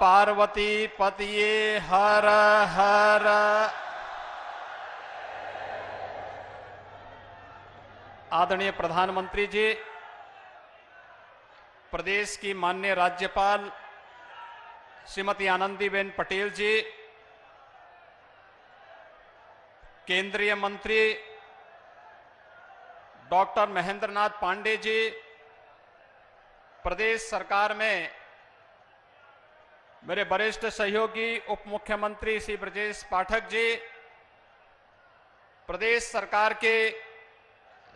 पार्वती पतिये हर हर। आदरणीय प्रधानमंत्री जी, प्रदेश की माननीय राज्यपाल श्रीमती आनंदीबेन पटेल जी, केंद्रीय मंत्री डॉक्टर महेंद्रनाथ पांडे जी, प्रदेश सरकार में मेरे वरिष्ठ सहयोगी उप मुख्यमंत्री श्री ब्रजेश पाठक जी, प्रदेश सरकार के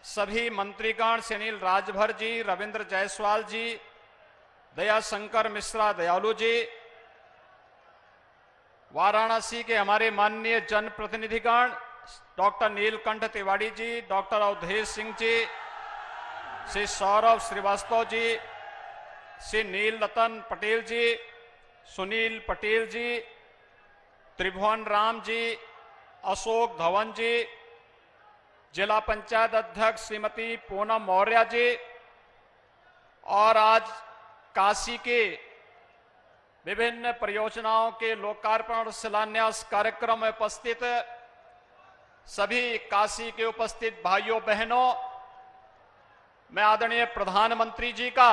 सभी मंत्रीगण सुनील राजभर जी, रविंद्र जायसवाल जी, दयाशंकर मिश्रा दयालु जी, वाराणसी के हमारे माननीय जनप्रतिनिधिगण डॉक्टर नीलकंठ तिवारी जी, डॉक्टर अवधेश सिंह जी, श्री सौरभ श्रीवास्तव जी, श्री नील रतन पटेल जी, सुनील पटेल जी, त्रिभुवन राम जी, अशोक धवन जी, जिला पंचायत अध्यक्ष श्रीमती पूनम मौर्य जी, और आज काशी के विभिन्न परियोजनाओं के लोकार्पण और शिलान्यास कार्यक्रम में उपस्थित सभी काशी के उपस्थित भाइयों बहनों, मैं आदरणीय प्रधानमंत्री जी का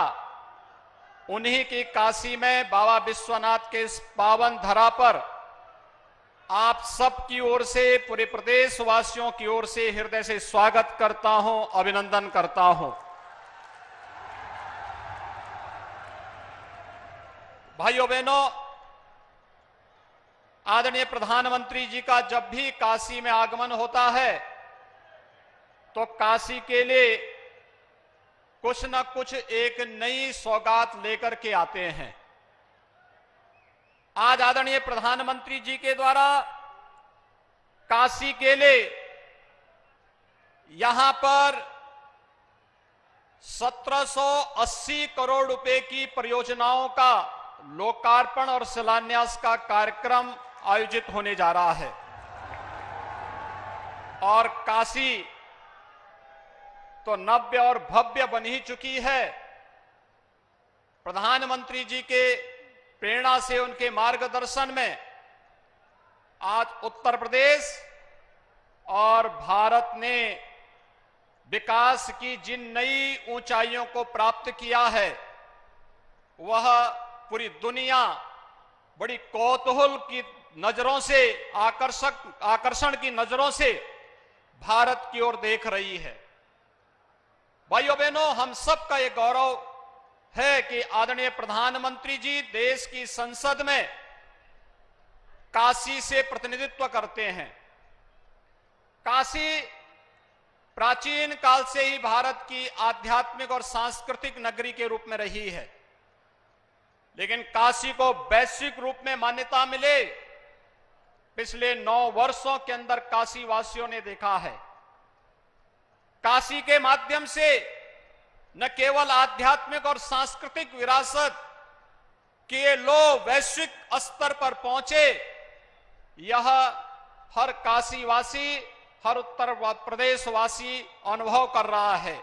उन्हीं की काशी में बाबा विश्वनाथ के इस पावन धरा पर आप सब की ओर से, पूरे प्रदेश वासियों की ओर से हृदय से स्वागत करता हूं, अभिनंदन करता हूं। भाइयों बहनों, आदरणीय प्रधानमंत्री जी का जब भी काशी में आगमन होता है तो काशी के लिए कुछ न कुछ एक नई सौगात लेकर के आते हैं। आज आदरणीय प्रधानमंत्री जी के द्वारा काशी के लिए यहां पर 1780 करोड़ रुपए की परियोजनाओं का लोकार्पण और शिलान्यास का कार्यक्रम आयोजित होने जा रहा है। और काशी तो नव्य और भव्य बन ही चुकी है। प्रधानमंत्री जी के प्रेरणा से, उनके मार्गदर्शन में आज उत्तर प्रदेश और भारत ने विकास की जिन नई ऊंचाइयों को प्राप्त किया है, वह पूरी दुनिया बड़ी कौतूहल की नजरों से, आकर्षण की नजरों से भारत की ओर देख रही है। भाइयों बहनों, हम सबका ये गौरव है कि आदरणीय प्रधानमंत्री जी देश की संसद में काशी से प्रतिनिधित्व करते हैं। काशी प्राचीन काल से ही भारत की आध्यात्मिक और सांस्कृतिक नगरी के रूप में रही है, लेकिन काशी को वैश्विक रूप में मान्यता मिले पिछले 9 वर्षों के अंदर काशी वासियों ने देखा है। काशी के माध्यम से न केवल आध्यात्मिक और सांस्कृतिक विरासत के लोग वैश्विक स्तर पर पहुंचे, यह हर काशीवासी, हर उत्तर प्रदेश वासी अनुभव कर रहा है।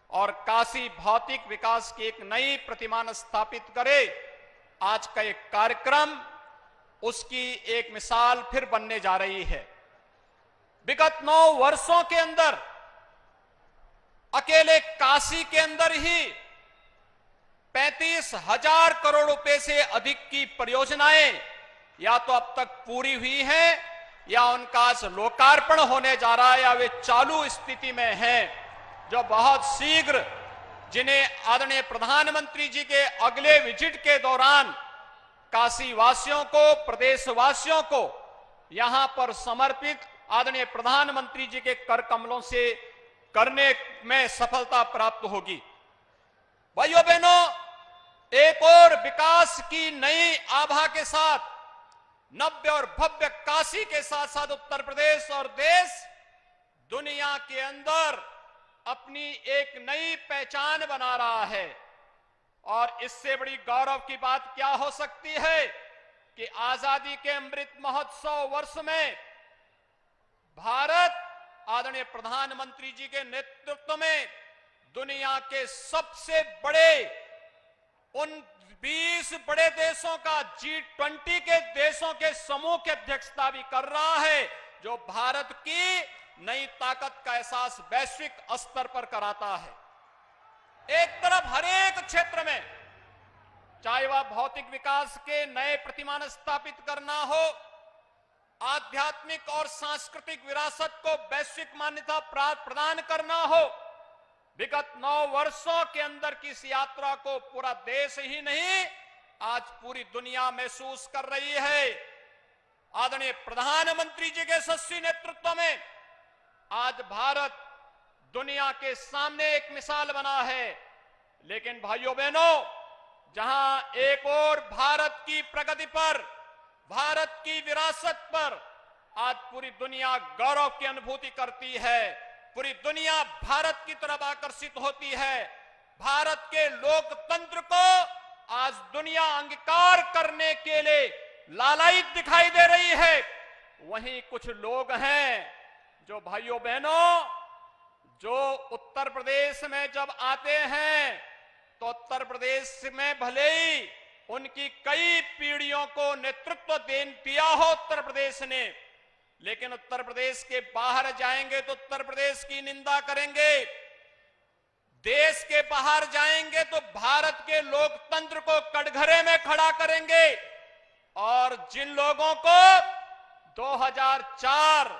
और काशी भौतिक विकास की एक नई प्रतिमान स्थापित करे, आज का एक कार्यक्रम उसकी एक मिसाल फिर बनने जा रही है। विगत 9 वर्षों के अंदर अकेले काशी के अंदर ही 35,000 करोड़ रुपए से अधिक की परियोजनाएं या तो अब तक पूरी हुई हैं, या उनका लोकार्पण होने जा रहा है, या वे चालू स्थिति में हैं, जो बहुत शीघ्र, जिन्हें आदरणीय प्रधानमंत्री जी के अगले विजिट के दौरान काशी वासियों को, प्रदेशवासियों को यहां पर समर्पित आदरणीय प्रधानमंत्री जी के कर कमलों से करने में सफलता प्राप्त होगी। भाइयों बहनों, एक और विकास की नई आभा के साथ, नव्य और भव्य काशी के साथ साथ उत्तर प्रदेश और देश दुनिया के अंदर अपनी एक नई पहचान बना रहा है। और इससे बड़ी गौरव की बात क्या हो सकती है कि आजादी के अमृत महोत्सव वर्ष में भारत आदरणीय प्रधानमंत्री जी के नेतृत्व में दुनिया के सबसे बड़े उन 20 बड़े देशों का G20 के देशों के समूह की अध्यक्षता भी कर रहा है, जो भारत की नई ताकत का एहसास वैश्विक स्तर पर कराता है। एक तरफ हर एक क्षेत्र में, चाहे वह भौतिक विकास के नए प्रतिमान स्थापित करना हो, आध्यात्मिक और सांस्कृतिक विरासत को वैश्विक मान्यता प्रदान करना हो, विगत 9 वर्षों के अंदर की इस यात्रा को पूरा देश ही नहीं, आज पूरी दुनिया महसूस कर रही है। आदरणीय प्रधानमंत्री जी के यशस्वी नेतृत्व में आज भारत दुनिया के सामने एक मिसाल बना है। लेकिन भाइयों बहनों, जहां एक और भारत की प्रगति पर, भारत की विरासत पर आज पूरी दुनिया गौरव की अनुभूति करती है, पूरी दुनिया भारत की तरफ आकर्षित होती है, भारत के लोकतंत्र को आज दुनिया अंगीकार करने के लिए लालायित दिखाई दे रही है, वहीं कुछ लोग हैं जो भाइयों बहनों, जो उत्तर प्रदेश में जब आते हैं तो उत्तर प्रदेश में भले ही उनकी कई पीढ़ियों को नेतृत्व दिया हो उत्तर प्रदेश ने, लेकिन उत्तर प्रदेश के बाहर जाएंगे तो उत्तर प्रदेश की निंदा करेंगे, देश के बाहर जाएंगे तो भारत के लोकतंत्र को कटघरे में खड़ा करेंगे। और जिन लोगों को 2004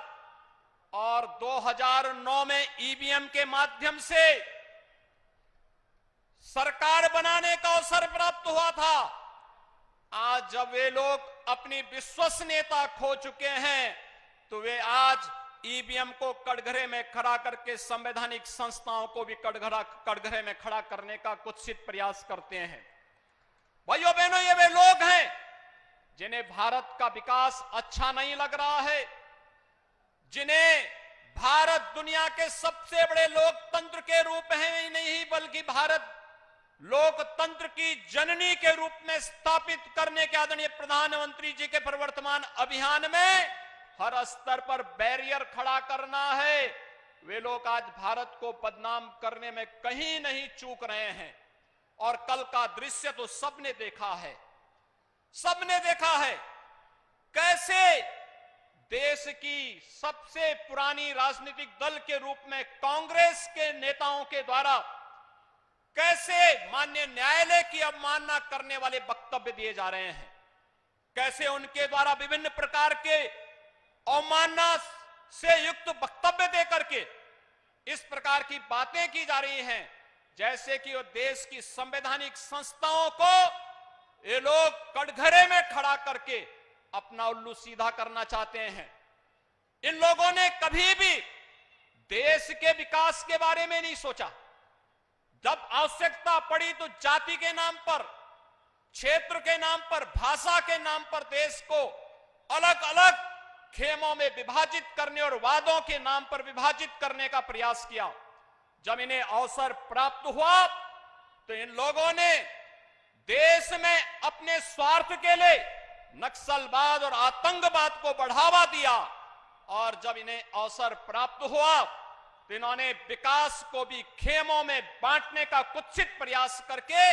और 2009 में ईवीएम के माध्यम से सरकार बनाने का अवसर प्राप्त हुआ था, आज जब वे लोग अपनी विश्वसनीयता खो चुके हैं तो वे आज ईवीएम को कटघरे में खड़ा करके संवैधानिक संस्थाओं को भी कटघरे में खड़ा करने का कुत्सित प्रयास करते हैं। भाइयों बहनों, ये वे लोग हैं जिन्हें भारत का विकास अच्छा नहीं लग रहा है, जिन्हें भारत दुनिया के सबसे बड़े लोकतंत्र के रूप में ही नहीं बल्कि भारत लोकतंत्र की जननी के रूप में स्थापित करने के आदरणीय प्रधानमंत्री जी के प्रवर्तमान अभियान में हर स्तर पर बैरियर खड़ा करना है। वे लोग आज भारत को बदनाम करने में कहीं नहीं चूक रहे हैं। और कल का दृश्य तो सबने देखा है, सबने देखा है कैसे देश की सबसे पुरानी राजनीतिक दल के रूप में कांग्रेस के नेताओं के द्वारा कैसे माननीय न्यायालय की अवमानना करने वाले वक्तव्य दिए जा रहे हैं, कैसे उनके द्वारा विभिन्न प्रकार के अवमानना से युक्त वक्तव्य देकर के इस प्रकार की बातें की जा रही हैं जैसे कि वो देश की संवैधानिक संस्थाओं को ये लोग कटघरे में खड़ा करके अपना उल्लू सीधा करना चाहते हैं। इन लोगों ने कभी भी देश के विकास के बारे में नहीं सोचा। जब आवश्यकता पड़ी तो जाति के नाम पर, क्षेत्र के नाम पर, भाषा के नाम पर देश को अलग अलग खेमों में विभाजित करने और वादों के नाम पर विभाजित करने का प्रयास किया। जब इन्हें अवसर प्राप्त हुआ तो इन लोगों ने देश में अपने स्वार्थ के लिए नक्सलवाद और आतंकवाद को बढ़ावा दिया। और जब इन्हें अवसर प्राप्त हुआ तो इन्होंने विकास को भी खेमों में बांटने का कुत्सित प्रयास करके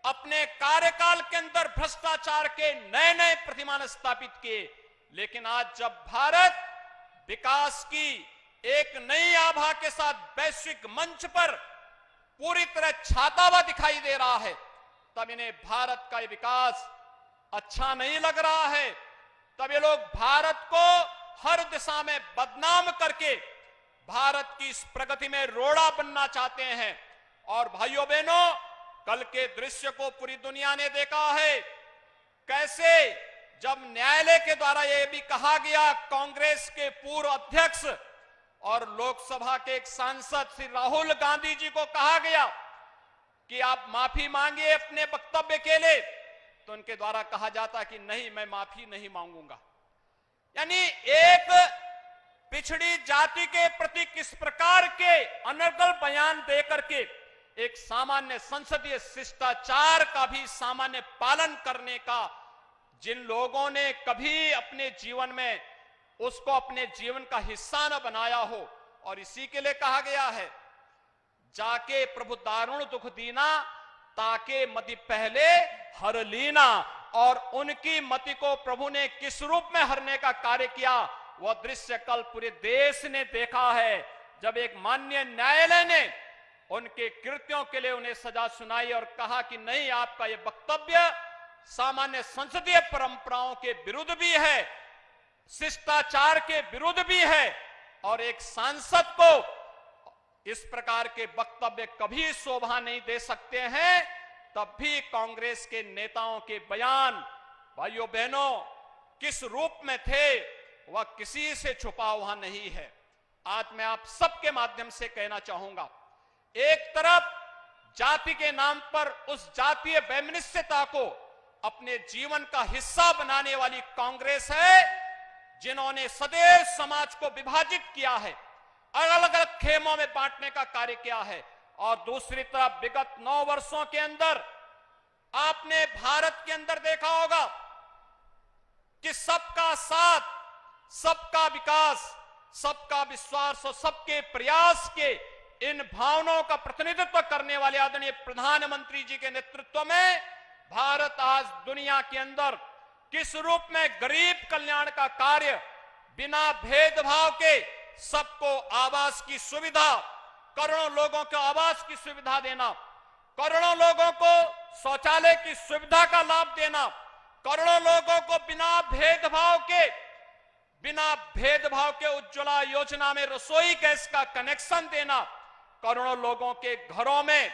अपने कार्यकाल के अंदर भ्रष्टाचार के नए नए प्रतिमान स्थापित किए। लेकिन आज जब भारत विकास की एक नई आभा के साथ वैश्विक मंच पर पूरी तरह छाता हुआ दिखाई दे रहा है, तब इन्हें भारत का विकास अच्छा नहीं लग रहा है। तब ये लोग भारत को हर दिशा में बदनाम करके भारत की इस प्रगति में रोड़ा बनना चाहते हैं। और भाइयों बहनों, कल के दृश्य को पूरी दुनिया ने देखा है, कैसे जब न्यायालय के द्वारा यह भी कहा गया, कांग्रेस के पूर्व अध्यक्ष और लोकसभा के एक सांसद श्री राहुल गांधी जी को कहा गया कि आप माफी मांगिए अपने वक्तव्य के लिए, तो उनके द्वारा कहा जाता कि नहीं, मैं माफी नहीं मांगूंगा। यानी एक पिछड़ी जाति के प्रति किस प्रकार के अनर्गल बयान देकर के एक सामान्य संसदीय शिष्टाचार का भी सामान्य पालन करने का जिन लोगों ने कभी अपने जीवन में उसको अपने जीवन का हिस्सा न बनाया हो। और इसी के लिए कहा गया है, जाके प्रभु दारुण दुख दीना, ताके मति पहले हर लीना। और उनकी मति को प्रभु ने किस रूप में हरने का कार्य किया, वह दृश्य कल पूरे देश ने देखा है, जब एक माननीय न्यायालय ने उनके कृत्यों के लिए उन्हें सजा सुनाई और कहा कि नहीं, आपका यह वक्तव्य सामान्य संसदीय परंपराओं के विरुद्ध भी है, शिष्टाचार के विरुद्ध भी है, और एक सांसद को इस प्रकार के वक्तव्य कभी शोभा नहीं दे सकते हैं। तब भी कांग्रेस के नेताओं के बयान, भाइयों बहनों, किस रूप में थे वह किसी से छुपा हुआ नहीं है। आज मैं आप सबके माध्यम से कहना चाहूंगा, एक तरफ जाति के नाम पर उस जातीय वैमनस्यता को अपने जीवन का हिस्सा बनाने वाली कांग्रेस है, जिन्होंने सदैव समाज को विभाजित किया है, अलग अलग खेमों में बांटने का कार्य किया है। और दूसरी तरफ विगत 9 वर्षों के अंदर आपने भारत के अंदर देखा होगा कि सबका साथ, सबका विकास, सबका विश्वास और सबके प्रयास के इन भावनाओं का प्रतिनिधित्व करने वाले आदरणीय प्रधानमंत्री जी के नेतृत्व में भारत आज दुनिया के अंदर किस रूप में गरीब कल्याण का कार्य बिना भेदभाव के सबको आवास की सुविधा, करोड़ों लोगों को आवास की सुविधा देना, करोड़ों लोगों को शौचालय की सुविधा का लाभ देना, करोड़ों लोगों को बिना भेदभाव के उज्ज्वला योजना में रसोई गैस का कनेक्शन देना, करोड़ों लोगों के घरों में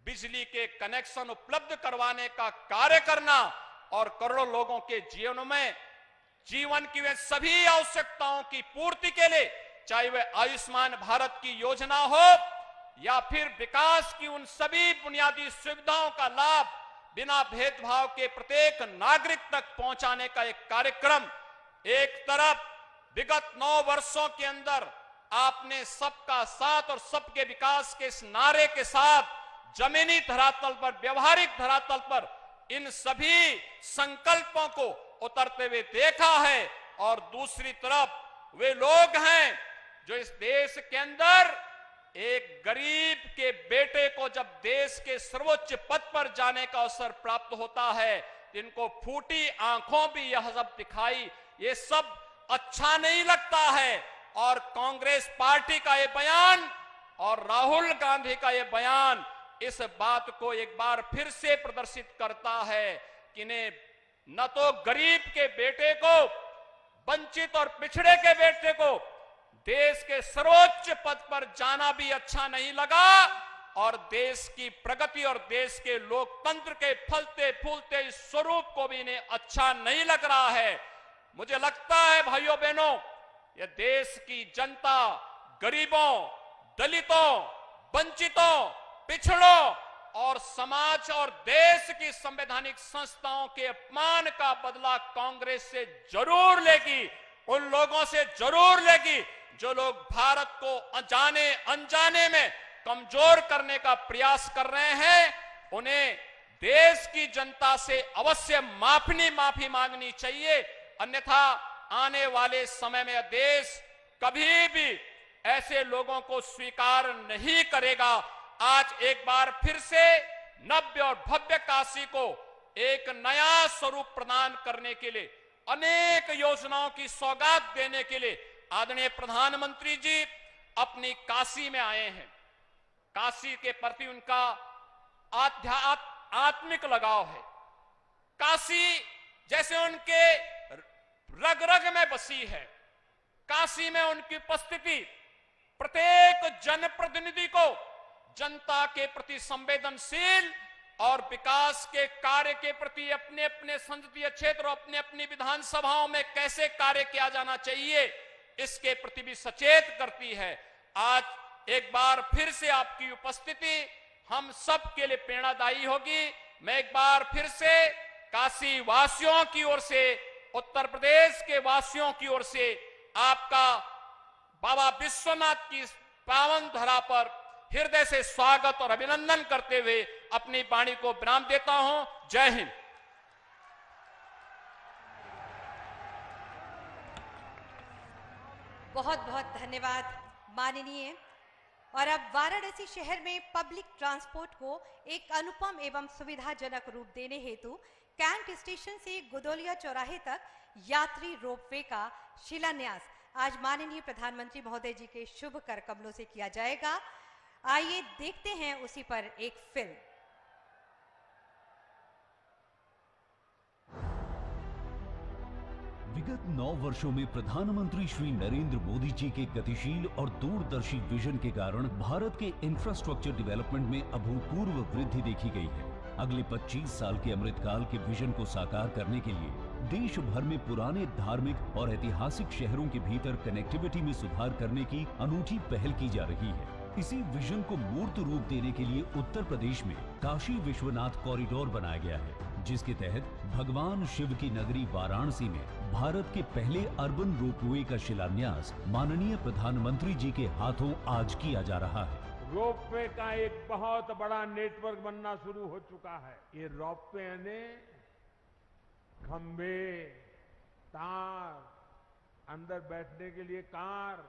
बिजली के कनेक्शन उपलब्ध करवाने का कार्य करना, और करोड़ों लोगों के जीवन की वे सभी आवश्यकताओं की पूर्ति के लिए, चाहे वह आयुष्मान भारत की योजना हो या फिर विकास की उन सभी बुनियादी सुविधाओं का लाभ बिना भेदभाव के प्रत्येक नागरिक तक पहुंचाने का एक कार्यक्रम। एक तरफ विगत 9 वर्षों के अंदर आपने सबका साथ और सबके विकास के इस नारे के साथ जमीनी धरातल पर, व्यवहारिक धरातल पर इन सभी संकल्पों को उतरते हुए देखा है, और दूसरी तरफ वे लोग हैं जो इस देश के अंदर एक गरीब के बेटे को जब देश के सर्वोच्च पद पर जाने का अवसर प्राप्त होता है, इनको फूटी आंखों भी यह सब दिखाई, ये सब अच्छा नहीं लगता है। और कांग्रेस पार्टी का ये बयान और राहुल गांधी का ये बयान इस बात को एक बार फिर से प्रदर्शित करता है कि न तो गरीब के बेटे को, वंचित और पिछड़े के बेटे को देश के सर्वोच्च पद पर जाना भी अच्छा नहीं लगा, और देश की प्रगति और देश के लोकतंत्र के फलते फूलते इस स्वरूप को भी इन्हें अच्छा नहीं लग रहा है। मुझे लगता है भाइयों बहनों, यह देश की जनता गरीबों, दलितों, वंचितों, पिछड़ों और समाज और देश की संवैधानिक संस्थाओं के अपमान का बदला कांग्रेस से जरूर लेगी, उन लोगों से जरूर लेगी जो लोग भारत को जाने अनजाने में कमजोर करने का प्रयास कर रहे हैं। उन्हें देश की जनता से अवश्य माफी मांगनी चाहिए, अन्यथा आने वाले समय में देश कभी भी ऐसे लोगों को स्वीकार नहीं करेगा। आज एक बार फिर से नव्य और भव्य काशी को एक नया स्वरूप प्रदान करने के लिए, अनेक योजनाओं की सौगात देने के लिए आदरणीय प्रधानमंत्री जी अपनी काशी में आए हैं। काशी के प्रति उनका आत्मिक लगाव है। काशी जैसे उनके रग रग में बसी है। काशी में उनकी उपस्थिति प्रत्येक जनप्रतिनिधि को जनता के प्रति संवेदनशील और विकास के कार्य के प्रति अपने अपने संसदीय क्षेत्र और अपने अपनी विधानसभाओं में कैसे कार्य किया जाना चाहिए, इसके प्रति भी सचेत करती है। आज एक बार फिर से आपकी उपस्थिति हम सब के लिए प्रेरणादायी होगी। मैं एक बार फिर से काशी वासियों की ओर से, उत्तर प्रदेश के वासियों की ओर से आपका बाबा विश्वनाथ की पावन धरा पर हृदय से स्वागत और अभिनंदन करते हुए अपनी वाणी को विराम देता हूं। जय हिंद। बहुत बहुत धन्यवाद माननीय और अब वाराणसी शहर में पब्लिक ट्रांसपोर्ट को एक अनुपम एवं सुविधाजनक रूप देने हेतु कैंट स्टेशन से गुदोलिया चौराहे तक यात्री रोपवे का शिलान्यास आज माननीय प्रधानमंत्री महोदय जी के शुभ कर कमलों से किया जाएगा। आइए देखते हैं उसी पर एक फिल्म। विगत 9 वर्षों में प्रधानमंत्री श्री नरेंद्र मोदी जी के गतिशील और दूरदर्शी विजन के कारण भारत के इंफ्रास्ट्रक्चर डेवलपमेंट में अभूतपूर्व वृद्धि देखी गई है। अगले 25 साल के अमृतकाल के विजन को साकार करने के लिए देश भर में पुराने धार्मिक और ऐतिहासिक शहरों के भीतर कनेक्टिविटी में सुधार करने की अनूठी पहल की जा रही है। इसी विजन को मूर्त रूप देने के लिए उत्तर प्रदेश में काशी विश्वनाथ कॉरिडोर बनाया गया है, जिसके तहत भगवान शिव की नगरी वाराणसी में भारत के पहले अर्बन रोपवे का शिलान्यास माननीय प्रधानमंत्री जी के हाथों आज किया जा रहा है। रोपवे का एक बहुत बड़ा नेटवर्क बनना शुरू हो चुका है। ये रोपवे ने खंबे, तार, अंदर बैठने के लिए कार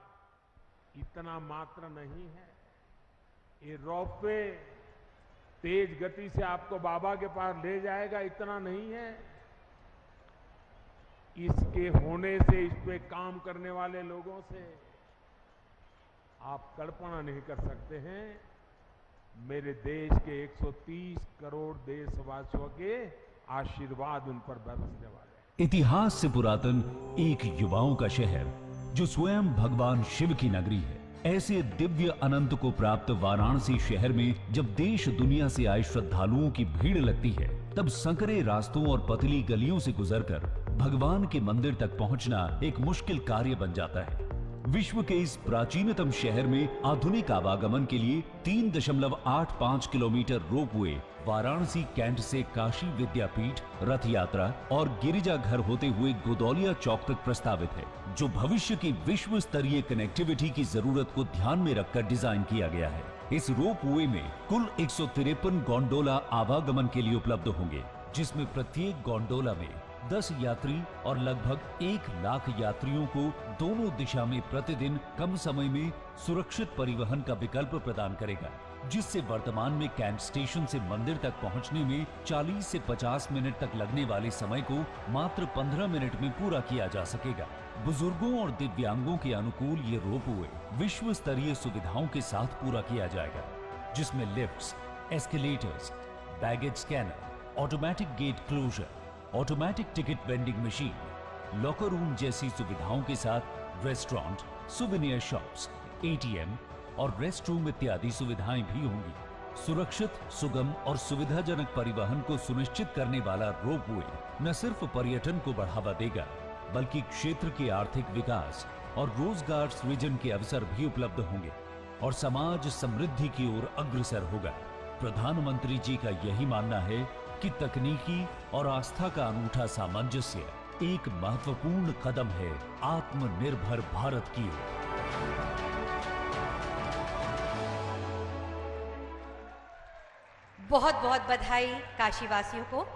इतना मात्र नहीं है। ये रोपवे तेज गति से आपको बाबा के पास ले जाएगा इतना नहीं है। इसके होने से, इस पे काम करने वाले लोगों से आप कल्पना नहीं कर सकते हैं मेरे देश के 130 करोड़ देशवासियों के आशीर्वाद उन पर बरसने वाले हैं। इतिहास से पुरातन एक युवाओं का शहर जो स्वयं भगवान शिव की नगरी है, ऐसे दिव्य अनंत को प्राप्त वाराणसी शहर में जब देश दुनिया से आए श्रद्धालुओं की भीड़ लगती है, तब संकरे रास्तों और पतली गलियों से गुजरकर भगवान के मंदिर तक पहुंचना एक मुश्किल कार्य बन जाता है। विश्व के इस प्राचीनतम शहर में आधुनिक आवागमन के लिए 3.85 किलोमीटर रोपवे वाराणसी कैंट से काशी विद्यापीठ, रथ यात्रा और गिरिजा घर होते हुए गुदौलिया चौक तक प्रस्तावित है, जो भविष्य की विश्व स्तरीय कनेक्टिविटी की जरूरत को ध्यान में रखकर डिजाइन किया गया है। इस रोपवे में कुल 153 गोंडोला आवागमन के लिए उपलब्ध होंगे, जिसमें प्रत्येक गोंडोला में 10 यात्री और लगभग 1 लाख यात्रियों को दोनों दिशा में प्रतिदिन कम समय में सुरक्षित परिवहन का विकल्प प्रदान करेगा, जिससे वर्तमान में कैंट स्टेशन से मंदिर तक पहुंचने में 40 से 50 मिनट तक लगने वाले समय को मात्र 15 मिनट में पूरा किया जा सकेगा। बुजुर्गों और दिव्यांगों के अनुकूल ये रोपवे विश्व स्तरीय सुविधाओं के साथ पूरा किया जाएगा, जिसमें lifts, escalators, baggage scanner, automatic gate closure, automatic ticket vending machine, locker room जैसी सुविधाओं के साथ रेस्टोरेंट, सुवेनियर शॉप्स, एटीएम और रेस्ट रूम इत्यादि सुविधाएं भी होंगी। सुरक्षित, सुगम और सुविधाजनक परिवहन को सुनिश्चित करने वाला रोपवे न सिर्फ पर्यटन को बढ़ावा देगा, बल्कि क्षेत्र के आर्थिक विकास और रोजगार सृजन के अवसर भी उपलब्ध होंगे और समाज समृद्धि की ओर अग्रसर होगा। प्रधानमंत्री जी का यही मानना है कि तकनीकी और आस्था का अनूठा सामंजस्य एक महत्वपूर्ण कदम है आत्मनिर्भर भारत की ओर। बहुत बहुत बधाई काशीवासियों को।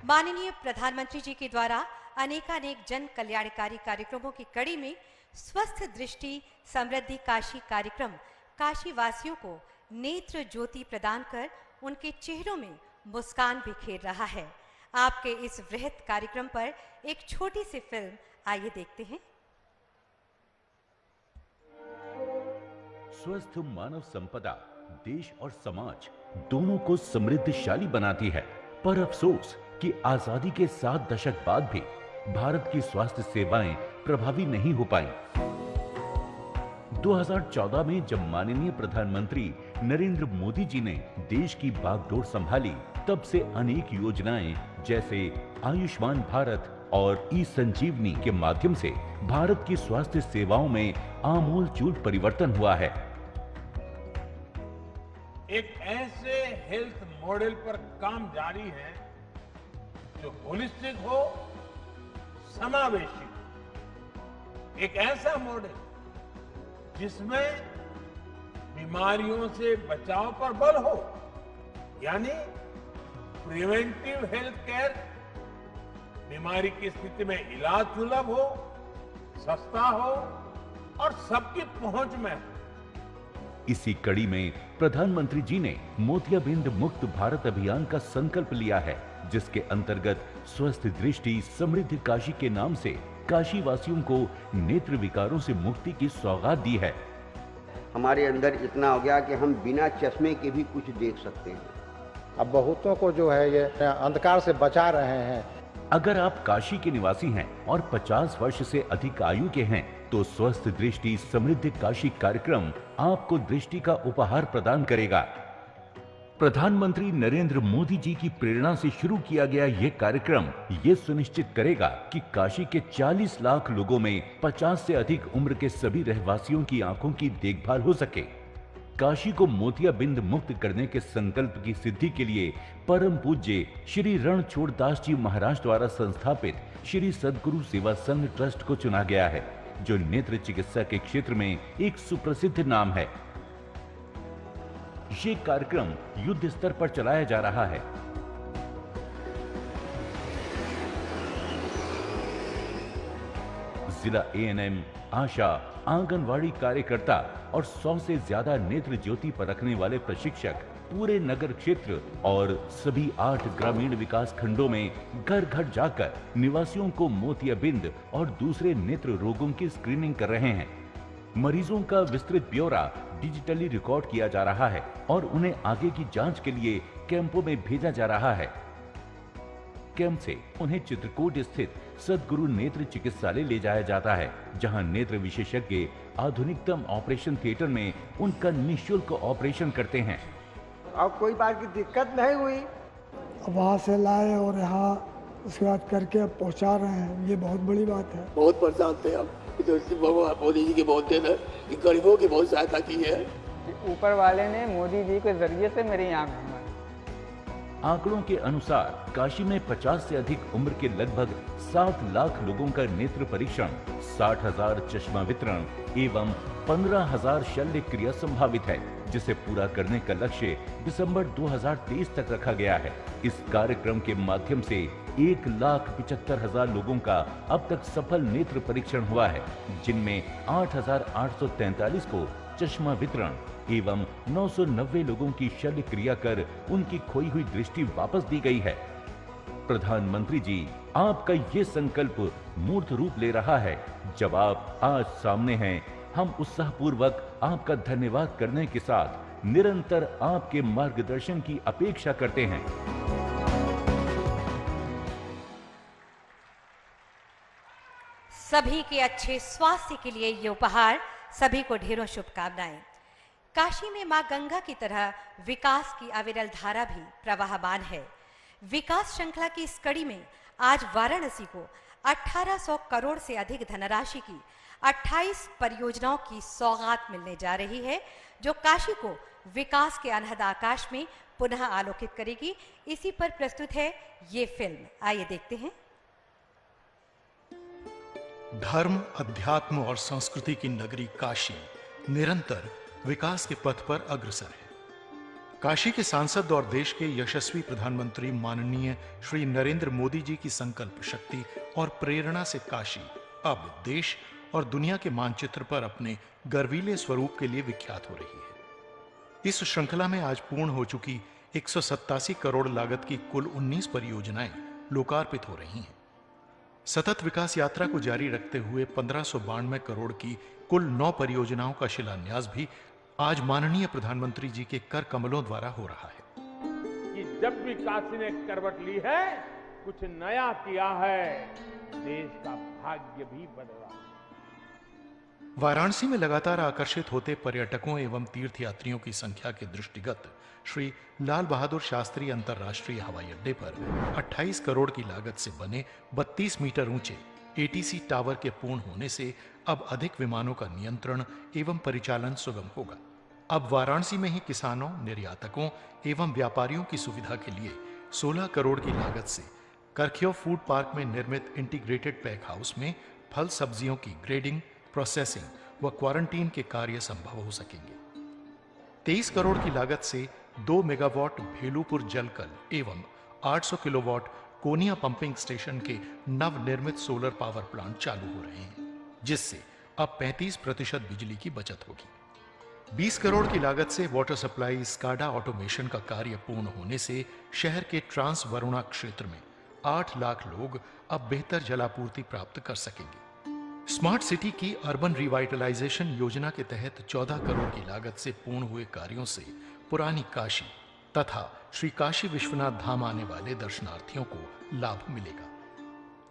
माननीय प्रधानमंत्री जी के द्वारा अनेकानेक जन कल्याणकारी कार्यक्रमों की कड़ी में स्वस्थ दृष्टि समृद्धि काशी कार्यक्रम काशीवासियों को नेत्र ज्योति प्रदान कर उनके चेहरों में मुस्कान बिखेर रहा है। आपके इस वृहत कार्यक्रम पर एक छोटी सी फिल्म आइए देखते हैं। स्वस्थ मानव संपदा देश और समाज दोनों को समृद्धशाली बनाती है, पर अफसोस कि आजादी के 7 दशक बाद भी भारत की स्वास्थ्य सेवाएं प्रभावी नहीं हो पाई। 2014 में जब माननीय प्रधानमंत्री नरेंद्र मोदी जी ने देश की बागडोर संभाली, तब से अनेक योजनाएं जैसे आयुष्मान भारत और ई संजीवनी के माध्यम से भारत की स्वास्थ्य सेवाओं में आमूलचूल परिवर्तन हुआ है। एक ऐसे हेल्थ मॉडल पर काम जारी है जो होलिस्टिक हो, समावेशी हो। एक ऐसा मॉडल जिसमें बीमारियों से बचाव पर बल हो, यानी प्रिवेंटिव हेल्थ केयर, बीमारी की स्थिति में इलाज सुलभ हो, सस्ता हो और सबकी पहुंच में हो। इसी कड़ी में प्रधानमंत्री जी ने मोतियाबिंद मुक्त भारत अभियान का संकल्प लिया है, जिसके अंतर्गत स्वस्थ दृष्टि समृद्ध काशी के नाम से काशी वासियों को नेत्र विकारों से मुक्ति की सौगात दी है। हमारे अंदर इतना हो गया कि हम बिना चश्मे के भी कुछ देख सकते हैं। अब बहुतों को जो है ये अंधकार से बचा रहे हैं। अगर आप काशी के निवासी हैं और 50 वर्ष से अधिक आयु के हैं, तो स्वस्थ दृष्टि समृद्ध काशी कार्यक्रम आपको दृष्टि का उपहार प्रदान करेगा। प्रधानमंत्री नरेंद्र मोदी जी की प्रेरणा से शुरू किया गया यह कार्यक्रम ये सुनिश्चित करेगा कि काशी के 40 लाख लोगों में 50 से अधिक उम्र के सभी रहवासियों की आंखों की देखभाल हो सके। काशी को मोतियाबिंद मुक्त करने के संकल्प की सिद्धि के लिए परम पूज्य श्री रणछोड़ दास जी महाराज द्वारा संस्थापित श्री सद्गुरु सेवा संघ ट्रस्ट को चुना गया है, जो नेत्र चिकित्सा के क्षेत्र में एक सुप्रसिद्ध नाम है। ये कार्यक्रम युद्ध स्तर पर चलाया जा रहा है। जिला एएनएम, आशा, आंगनवाड़ी कार्यकर्ता और 100 से ज्यादा नेत्र ज्योति पर रखने वाले प्रशिक्षक पूरे नगर क्षेत्र और सभी 8 ग्रामीण विकास खंडों में घर घर जाकर निवासियों को मोतियाबिंद और दूसरे नेत्र रोगों की स्क्रीनिंग कर रहे हैं। मरीजों का विस्तृत ब्यौरा डिजिटली रिकॉर्ड किया जा रहा है और उन्हें आगे की जांच के लिए कैंपों में भेजा जा रहा है। कैंप से उन्हें चित्रकूट स्थित सद्गुरु नेत्र चिकित्सालय ले जाया जाता है, जहां नेत्र विशेषज्ञ आधुनिकतम ऑपरेशन थिएटर में उनका निःशुल्क ऑपरेशन करते हैं। अब कोई बात की दिक्कत नहीं हुई। अब वहाँ से लाए और यहाँ उसके बाद करके अब पहुँचा रहे हैं, ये बहुत बड़ी बात है। बहुत परेशान थे हम, भगवान मोदी जी की बहुत देन है, गरीबों की बहुत सहायता की है। ऊपर वाले ने मोदी जी के जरिए से मेरी आँख घुमाई। आंकड़ों के अनुसार काशी में 50 से अधिक उम्र के लगभग 7 लाख लोगों का नेत्र परीक्षण, 60,000 चश्मा वितरण एवं 15,000 शल्य क्रिया संभावित है, जिसे पूरा करने का लक्ष्य दिसंबर 2023 तक रखा गया है। इस कार्यक्रम के माध्यम से 1,75,000 लोगों का अब तक सफल नेत्र परीक्षण हुआ है, जिनमें 8,843 को चश्मा वितरण एवं 990 लोगों की शल्य क्रिया कर उनकी खोई हुई दृष्टि वापस दी गई है। प्रधानमंत्री जी आपका ये संकल्प मूर्त रूप ले रहा है। जब आप आज सामने हैं, हम उत्साहपूर्वक आपका धन्यवाद करने के साथ निरंतर आपके मार्गदर्शन की अपेक्षा करते हैं। सभी के अच्छे स्वास्थ्य के लिए ये उपहार सभी को ढेरों शुभकामनाएं। काशी में मां गंगा की तरह विकास की अविरल धारा भी प्रवाहमान है। विकास श्रृंखला की इस कड़ी में आज वाराणसी को 1800 करोड़ से अधिक धनराशि की 28 परियोजनाओं की सौगात मिलने जा रही है, जो काशी को विकास के अनहद आकाश में पुनः आलोकित करेगी। इसी पर प्रस्तुत है ये फिल्म, आइए देखते हैं। धर्म, अध्यात्म और संस्कृति की नगरी काशी निरंतर विकास के पथ पर अग्रसर है। काशी के सांसद और देश के यशस्वी प्रधानमंत्री माननीय श्री नरेंद्र मोदी जी की संकल्प शक्ति और प्रेरणा से काशी अब देश और दुनिया के मानचित्र पर अपने गर्वीले स्वरूप के लिए विख्यात हो रही है। इस श्रृंखला में आज पूर्ण हो चुकी 187 करोड़ लागत की कुल 19 परियोजनाएं लोकार्पित हो रही हैं। सतत विकास यात्रा को जारी रखते हुए 1592 करोड़ की कुल 9 परियोजनाओं का शिलान्यास भी आज माननीय प्रधानमंत्री जी के कर कमलों द्वारा हो रहा है। कि जब भी काशी ने करवट ली है, कुछ नया किया है, देश का भाग्य भी बदला। वाराणसी में लगातार आकर्षित होते पर्यटकों एवं तीर्थयात्रियों की संख्या के दृष्टिगत श्री लाल बहादुर शास्त्री अंतर्राष्ट्रीय हवाई अड्डे पर 28 करोड़ की लागत से बने 32 मीटर ऊंचे एटीसी टावर के पूर्ण होने से अब अधिक विमानों का नियंत्रण एवं परिचालन सुगम होगा। अब वाराणसी में ही किसानों, निर्यातकों एवं व्यापारियों की सुविधा के लिए 16 करोड़ की लागत से करखियो फूड पार्क में निर्मित इंटीग्रेटेड पैक हाउस में फल सब्जियों की ग्रेडिंग, प्रोसेसिंग व क्वारंटीन के कार्य संभव हो सकेंगे। 23 करोड़ की लागत से 2 मेगावाट भेलूपुर जलकल एवं 800 किलोवाट कोनिया पंपिंग स्टेशन के नवनिर्मित सोलर पावर प्लांट चालू हो रहे हैं, जिससे अब 35% बिजली की बचत होगी। 20 करोड़ की लागत से वाटर सप्लाई स्काडा ऑटोमेशन का कार्य पूर्ण होने से शहर के ट्रांस वरुणा क्षेत्र में 8 लाख लोग अब बेहतर जलापूर्ति प्राप्त कर सकेंगे। स्मार्ट सिटी की अर्बन रिवाइटलाइजेशन योजना के तहत 14 करोड़ की लागत से पूर्ण हुए कार्यों से पुरानी काशी तथा श्री काशी विश्वनाथ धाम आने वाले दर्शनार्थियों को लाभ मिलेगा।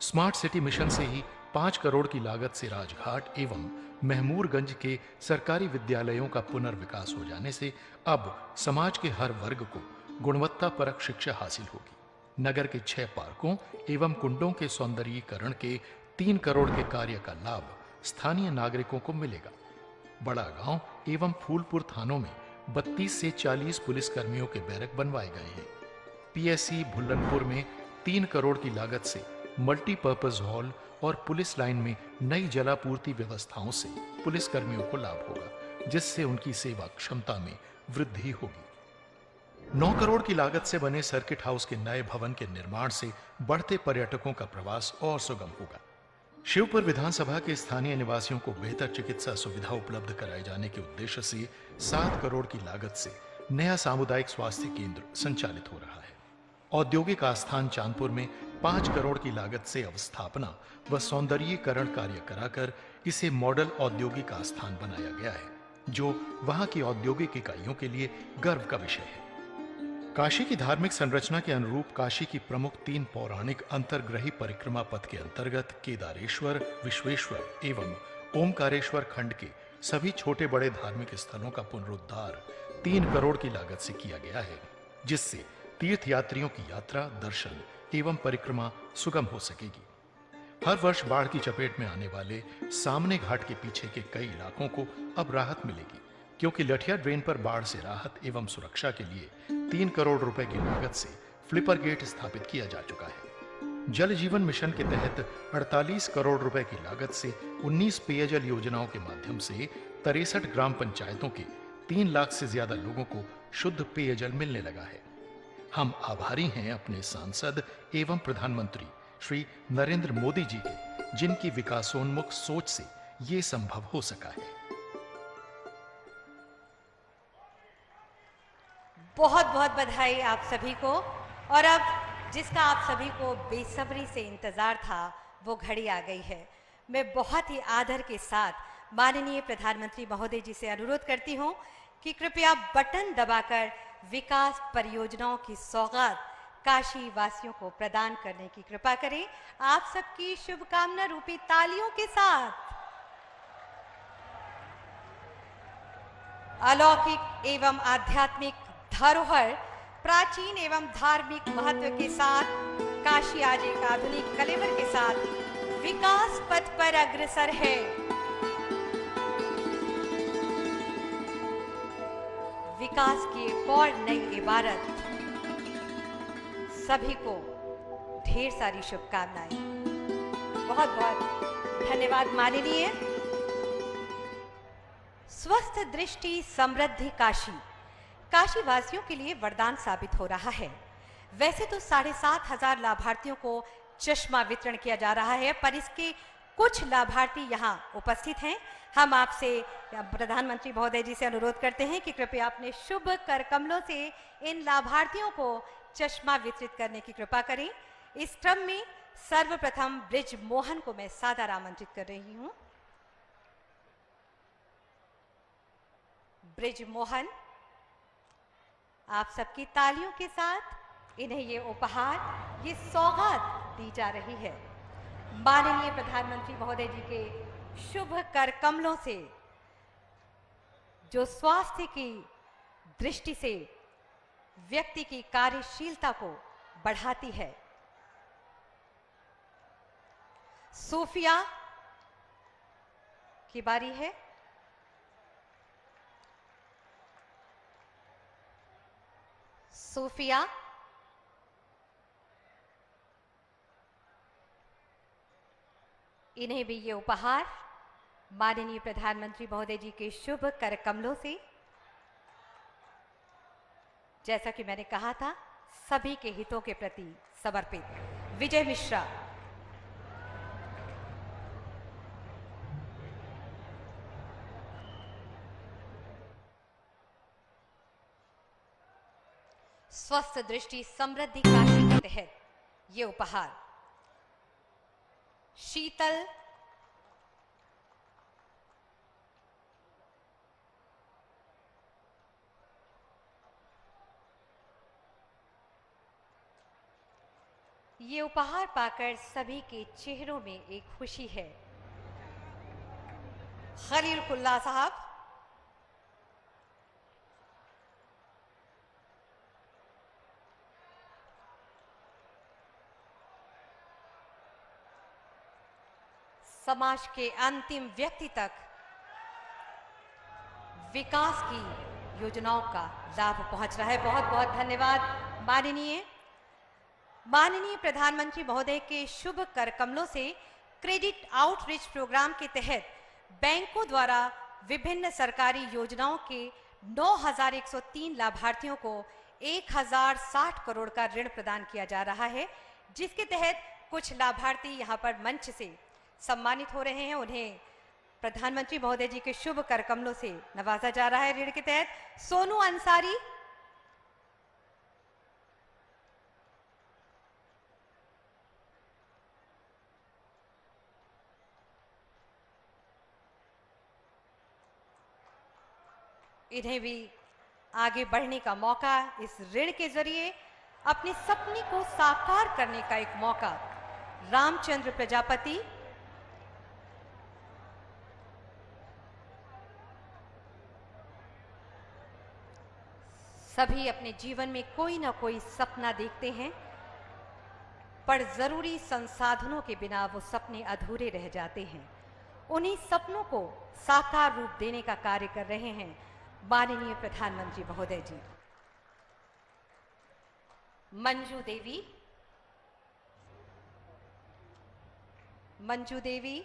स्मार्ट सिटी मिशन से ही 5 करोड़ की लागत से राजघाट एवं महमूरगंज के सरकारी विद्यालयों का पुनर्विकास हो जाने से अब समाज के हर वर्ग को गुणवत्तापरक शिक्षा हासिल होगी। नगर के 6 पार्कों एवं कुंडों के सौंदर्यीकरण के 3 करोड़ के कार्य का लाभ स्थानीय नागरिकों को मिलेगा। बड़ा गांव एवं फूलपुर थानों में 32 से 40 पुलिस कर्मियों के बैरक बनवाए गए हैं। पीएससी भुल्लनपुर में 3 करोड़ की लागत से मल्टीपर्पज हॉल और पुलिस लाइन में नई जलापूर्ति व्यवस्थाओं से पुलिस कर्मियों को लाभ होगा, जिससे उनकी सेवा क्षमता में वृद्धि होगी। 9 करोड़ की लागत से बने सर्किट हाउस के नए भवन के निर्माण से बढ़ते पर्यटकों का प्रवास और सुगम होगा। शिवपुर विधानसभा के स्थानीय निवासियों को बेहतर चिकित्सा सुविधा उपलब्ध कराए जाने के उद्देश्य से 7 करोड़ की लागत से नया सामुदायिक स्वास्थ्य केंद्र संचालित हो रहा है। औद्योगिक आस्थान चांदपुर में 5 करोड़ की लागत से अवस्थापना व सौंदर्यीकरण कार्य कराकर इसे मॉडल औद्योगिक आस्थान बनाया गया है, जो वहां की औद्योगिक इकाइयों के लिए गर्व का विषय है। काशी की धार्मिक संरचना के अनुरूप काशी की प्रमुख 3 पौराणिक अंतर्ग्रही परिक्रमा पथ के अंतर्गत केदारेश्वर, विश्वेश्वर एवं ओमकारेश्वर खंड के सभी छोटे बड़े धार्मिक स्थलों का पुनरुद्धार 3 करोड़ की लागत से किया गया है, जिससे तीर्थयात्रियों की यात्रा, दर्शन एवं परिक्रमा सुगम हो सकेगी। हर वर्ष बाढ़ की चपेट में आने वाले सामने घाट के पीछे के कई इलाकों को अब राहत मिलेगी, क्योंकि लठिया ड्रेन पर बाढ़ से राहत एवं सुरक्षा के लिए 3 करोड़ रुपए की लागत से फ्लिपर गेट स्थापित किया जा चुका है। जल जीवन मिशन के तहत 48 करोड़ रुपए की लागत से 19 पेयजल योजनाओं के माध्यम से 63 ग्राम पंचायतों के 3 लाख से ज्यादा लोगों को शुद्ध पेयजल मिलने लगा है। हम आभारी हैं अपने सांसद एवं प्रधानमंत्री श्री नरेंद्र मोदी जी के, जिनकी विकासोन्मुख सोच से ये संभव हो सका है। बहुत बहुत बधाई आप सभी को। और अब जिसका आप सभी को बेसब्री से इंतजार था, वो घड़ी आ गई है। मैं बहुत ही आदर के साथ माननीय प्रधानमंत्री महोदय जी से अनुरोध करती हूं कि कृपया बटन दबाकर विकास परियोजनाओं की सौगात काशी वासियों को प्रदान करने की कृपा करें। आप सबकी शुभकामना रूपी तालियों के साथ अलौकिक एवं आध्यात्मिक धरोहर, प्राचीन एवं धार्मिक महत्व के साथ काशी आज एक आधुनिक कलेवर के साथ विकास पथ पर अग्रसर है। विकास की एक और नई इबारत। सभी को ढेर सारी शुभकामनाएं। बहुत बहुत धन्यवाद माननीय। स्वस्थ दृष्टि समृद्धि काशी काशी वासियों के लिए वरदान साबित हो रहा है। वैसे तो 7,500 लाभार्थियों को चश्मा वितरण किया जा रहा है, पर इसके कुछ लाभार्थी यहाँ उपस्थित हैं। हम आपसे प्रधानमंत्री महोदय जी से अनुरोध करते हैं कि कृपया अपने शुभ कर कमलों से इन लाभार्थियों को चश्मा वितरित करने की कृपा करें। इस क्रम में सर्वप्रथम ब्रिज मोहन को मैं सादर आमंत्रित कर रही हूं। ब्रिज मोहन, आप सबकी तालियों के साथ इन्हें ये उपहार, ये सौगात दी जा रही है। माननीय प्रधानमंत्री महोदय जी के शुभ कर कमलों से, जो स्वास्थ्य की दृष्टि से व्यक्ति की कार्यशीलता को बढ़ाती है। सोफिया की बारी है। सोफिया, इन्हें भी ये उपहार माननीय प्रधानमंत्री महोदय जी के शुभ कर कमलों से, जैसा कि मैंने कहा था, सभी के हितों के प्रति समर्पित। विजय मिश्रा, स्वस्थ दृष्टि समृद्धि काशी के तहत ये उपहार शीतल ये उपहार पाकर सभी के चेहरों में एक खुशी है। खलीलुल्लाह साहब, समाज के अंतिम व्यक्ति तक विकास की योजनाओं का लाभ पहुंच रहा है। बहुत बहुत धन्यवाद माननीय प्रधानमंत्री महोदय के शुभ कर कमलों से क्रेडिट आउटरीच प्रोग्राम के तहत बैंकों द्वारा विभिन्न सरकारी योजनाओं के 9,103 लाभार्थियों को 1,060 करोड़ का ऋण प्रदान किया जा रहा है, जिसके तहत कुछ लाभार्थी यहां पर मंच से सम्मानित हो रहे हैं। उन्हें प्रधानमंत्री महोदय जी के शुभ कर कमलों से नवाजा जा रहा है। ऋण के तहत सोनू अंसारी, इन्हें भी आगे बढ़ने का मौका, इस ऋण के जरिए अपने सपने को साकार करने का एक मौका। रामचंद्र प्रजापति, सभी अपने जीवन में कोई ना कोई सपना देखते हैं, पर जरूरी संसाधनों के बिना वो सपने अधूरे रह जाते हैं। उन्हीं सपनों को साकार रूप देने का कार्य कर रहे हैं माननीय प्रधानमंत्री महोदय जी। मंजू देवी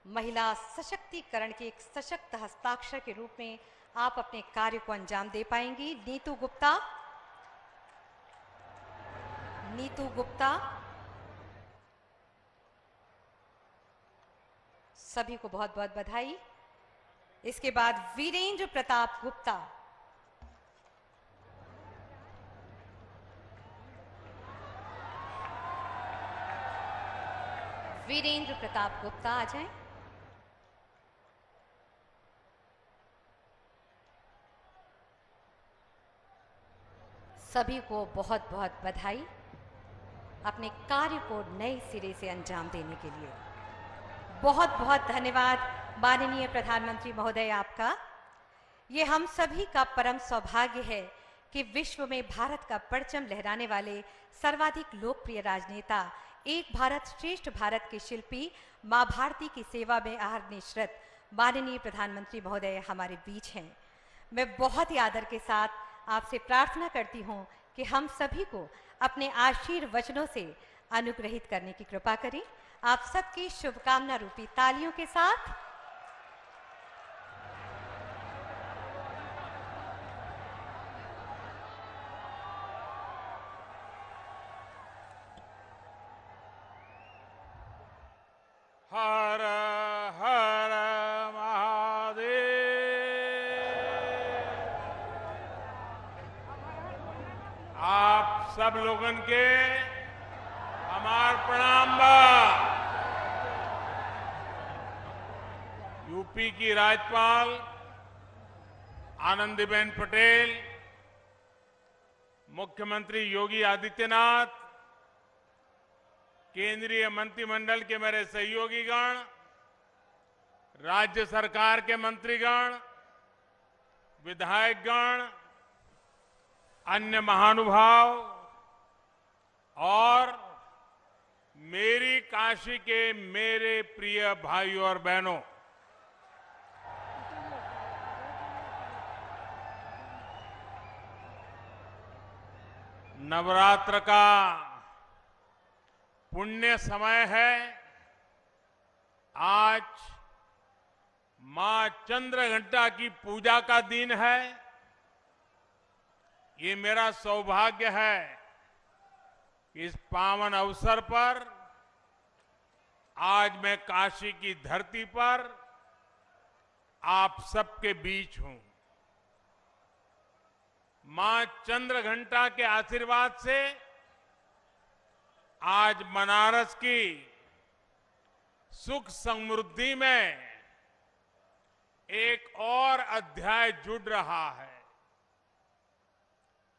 महिला सशक्तिकरण के एक सशक्त हस्ताक्षर के रूप में आप अपने कार्य को अंजाम दे पाएंगी। नीतू गुप्ता, सभी को बहुत बहुत बधाई। इसके बाद वीरेंद्र प्रताप गुप्ता आ जाएं। सभी को बहुत बहुत बधाई अपने कार्य को नए सिरे से अंजाम देने के लिए। बहुत बहुत धन्यवाद माननीय प्रधानमंत्री महोदय आपका। ये हम सभी का परम सौभाग्य है कि विश्व में भारत का परचम लहराने वाले सर्वाधिक लोकप्रिय राजनेता, एक भारत श्रेष्ठ भारत के शिल्पी, मां भारती की सेवा में अहरनिशरत माननीय प्रधानमंत्री महोदय हमारे बीच हैं। मैं बहुत ही आदर के साथ आपसे प्रार्थना करती हूं कि हम सभी को अपने आशीर्वचनों से अनुग्रहित करने की कृपा करें। आप सबकी शुभकामना रूपी तालियों के साथ हर हर महादेव। आप सब लोगन के हमार प्रणाम बा। यूपी की राज्यपाल आनंदीबेन पटेल, मुख्यमंत्री योगी आदित्यनाथ, केंद्रीय मंत्रिमंडल के मेरे सहयोगीगण, राज्य सरकार के मंत्रीगण, विधायकगण, अन्य महानुभाव और मेरी काशी के मेरे प्रिय भाइयों और बहनों, नवरात्र का पुण्य समय है। आज मां चंद्रघंटा की पूजा का दिन है। ये मेरा सौभाग्य है इस पावन अवसर पर आज मैं काशी की धरती पर आप सबके बीच हूं। मां चंद्रघंटा के आशीर्वाद से आज बनारस की सुख समृद्धि में एक और अध्याय जुड़ रहा है।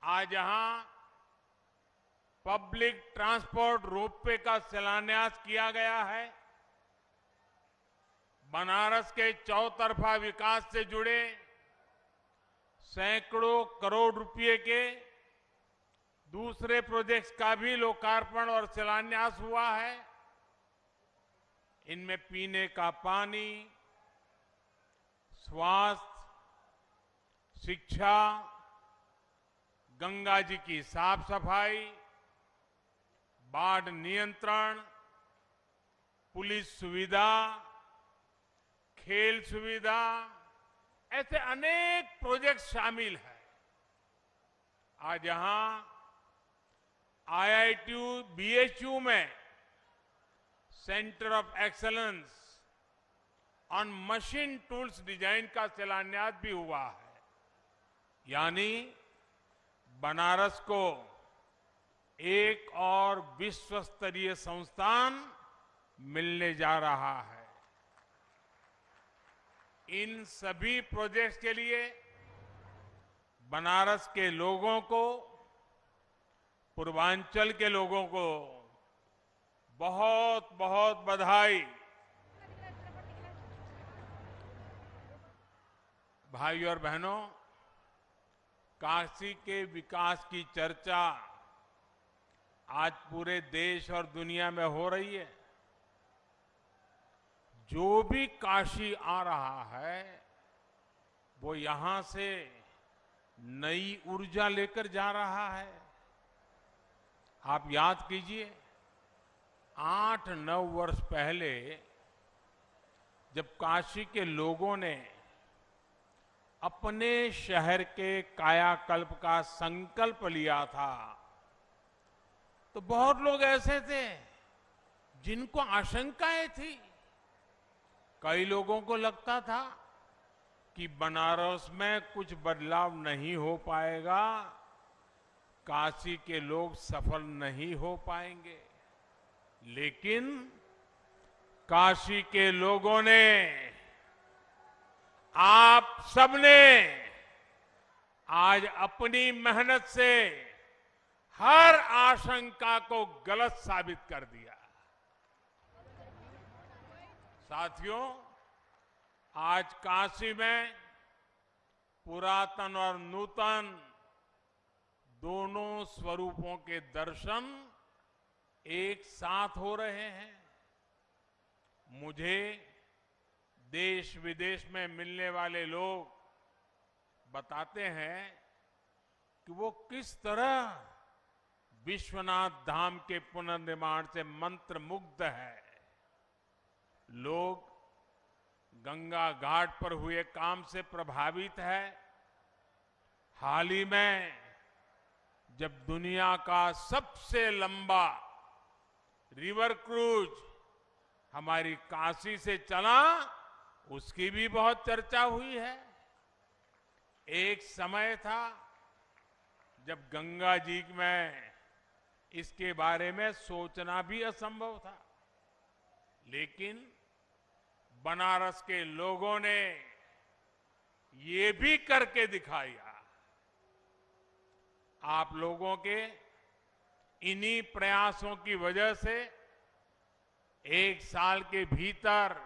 आज यहां पब्लिक ट्रांसपोर्ट रोपवे का शिलान्यास किया गया है। बनारस के चौतरफा विकास से जुड़े सैकड़ों करोड़ रुपए के दूसरे प्रोजेक्ट्स का भी लोकार्पण और शिलान्यास हुआ है। इनमें पीने का पानी, स्वास्थ्य, शिक्षा, गंगा जी की साफ सफाई, बाढ़ नियंत्रण, पुलिस सुविधा, खेल सुविधा, ऐसे अनेक प्रोजेक्ट शामिल हैं। आज यहां IITU BHU में centre of excellence on machine tools design का शिलान्यास भी हुआ है। यानी बनारस को एक और विश्व स्तरीय संस्थान मिलने जा रहा है। इन सभी प्रोजेक्ट्स के लिए बनारस के लोगों को, पूर्वांचल के लोगों को बहुत बहुत बधाई। भाइयों और बहनों, काशी के विकास की चर्चा आज पूरे देश और दुनिया में हो रही है। जो भी काशी आ रहा है वो यहां से नई ऊर्जा लेकर जा रहा है। आप याद कीजिए, 8-9 वर्ष पहले जब काशी के लोगों ने अपने शहर के कायाकल्प का संकल्प लिया था तो बहुत लोग ऐसे थे जिनको आशंकाएं थी। कई लोगों को लगता था कि बनारस में कुछ बदलाव नहीं हो पाएगा, काशी के लोग सफल नहीं हो पाएंगे। लेकिन काशी के लोगों ने, आप सबने आज अपनी मेहनत से हर आशंका को गलत साबित कर दिया। साथियों, आज काशी में पुरातन और नूतन दोनों स्वरूपों के दर्शन एक साथ हो रहे हैं। मुझे देश विदेश में मिलने वाले लोग बताते हैं कि वो किस तरह विश्वनाथ धाम के पुनर्निर्माण से मंत्रमुग्ध है। लोग गंगा घाट पर हुए काम से प्रभावित है। हाल ही में जब दुनिया का सबसे लंबा रिवर क्रूज हमारी काशी से चला, उसकी भी बहुत चर्चा हुई है। एक समय था जब गंगा जी में इसके बारे में सोचना भी असंभव था, लेकिन बनारस के लोगों ने ये भी करके दिखाया। आप लोगों के इन्हीं प्रयासों की वजह से एक साल के भीतर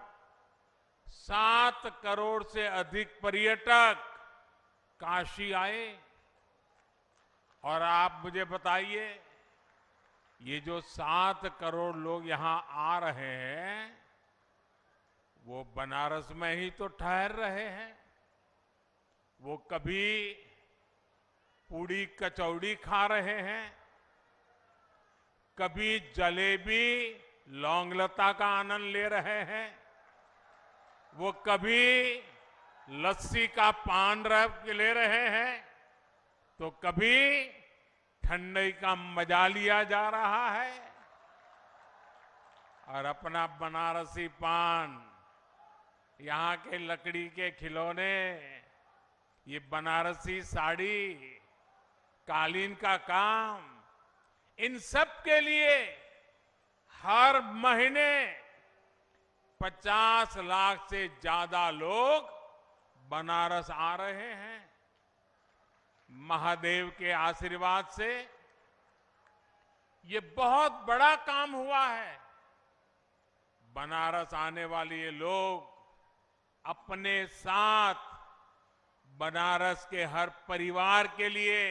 7 करोड़ से अधिक पर्यटक काशी आए। और आप मुझे बताइए, ये जो 7 करोड़ लोग यहां आ रहे हैं वो बनारस में ही तो ठहर रहे हैं। वो कभी पूड़ी कचौड़ी खा रहे हैं, कभी जलेबी लौंगलता का आनंद ले रहे हैं, वो कभी लस्सी का पान रब ले रहे हैं, तो कभी ठंडई का मजा लिया जा रहा है। और अपना बनारसी पान, यहाँ के लकड़ी के खिलौने, ये बनारसी साड़ी कालीन का काम, इन सब के लिए हर महीने 50 लाख से ज्यादा लोग बनारस आ रहे हैं। महादेव के आशीर्वाद से ये बहुत बड़ा काम हुआ है। बनारस आने वाले ये लोग अपने साथ बनारस के हर परिवार के लिए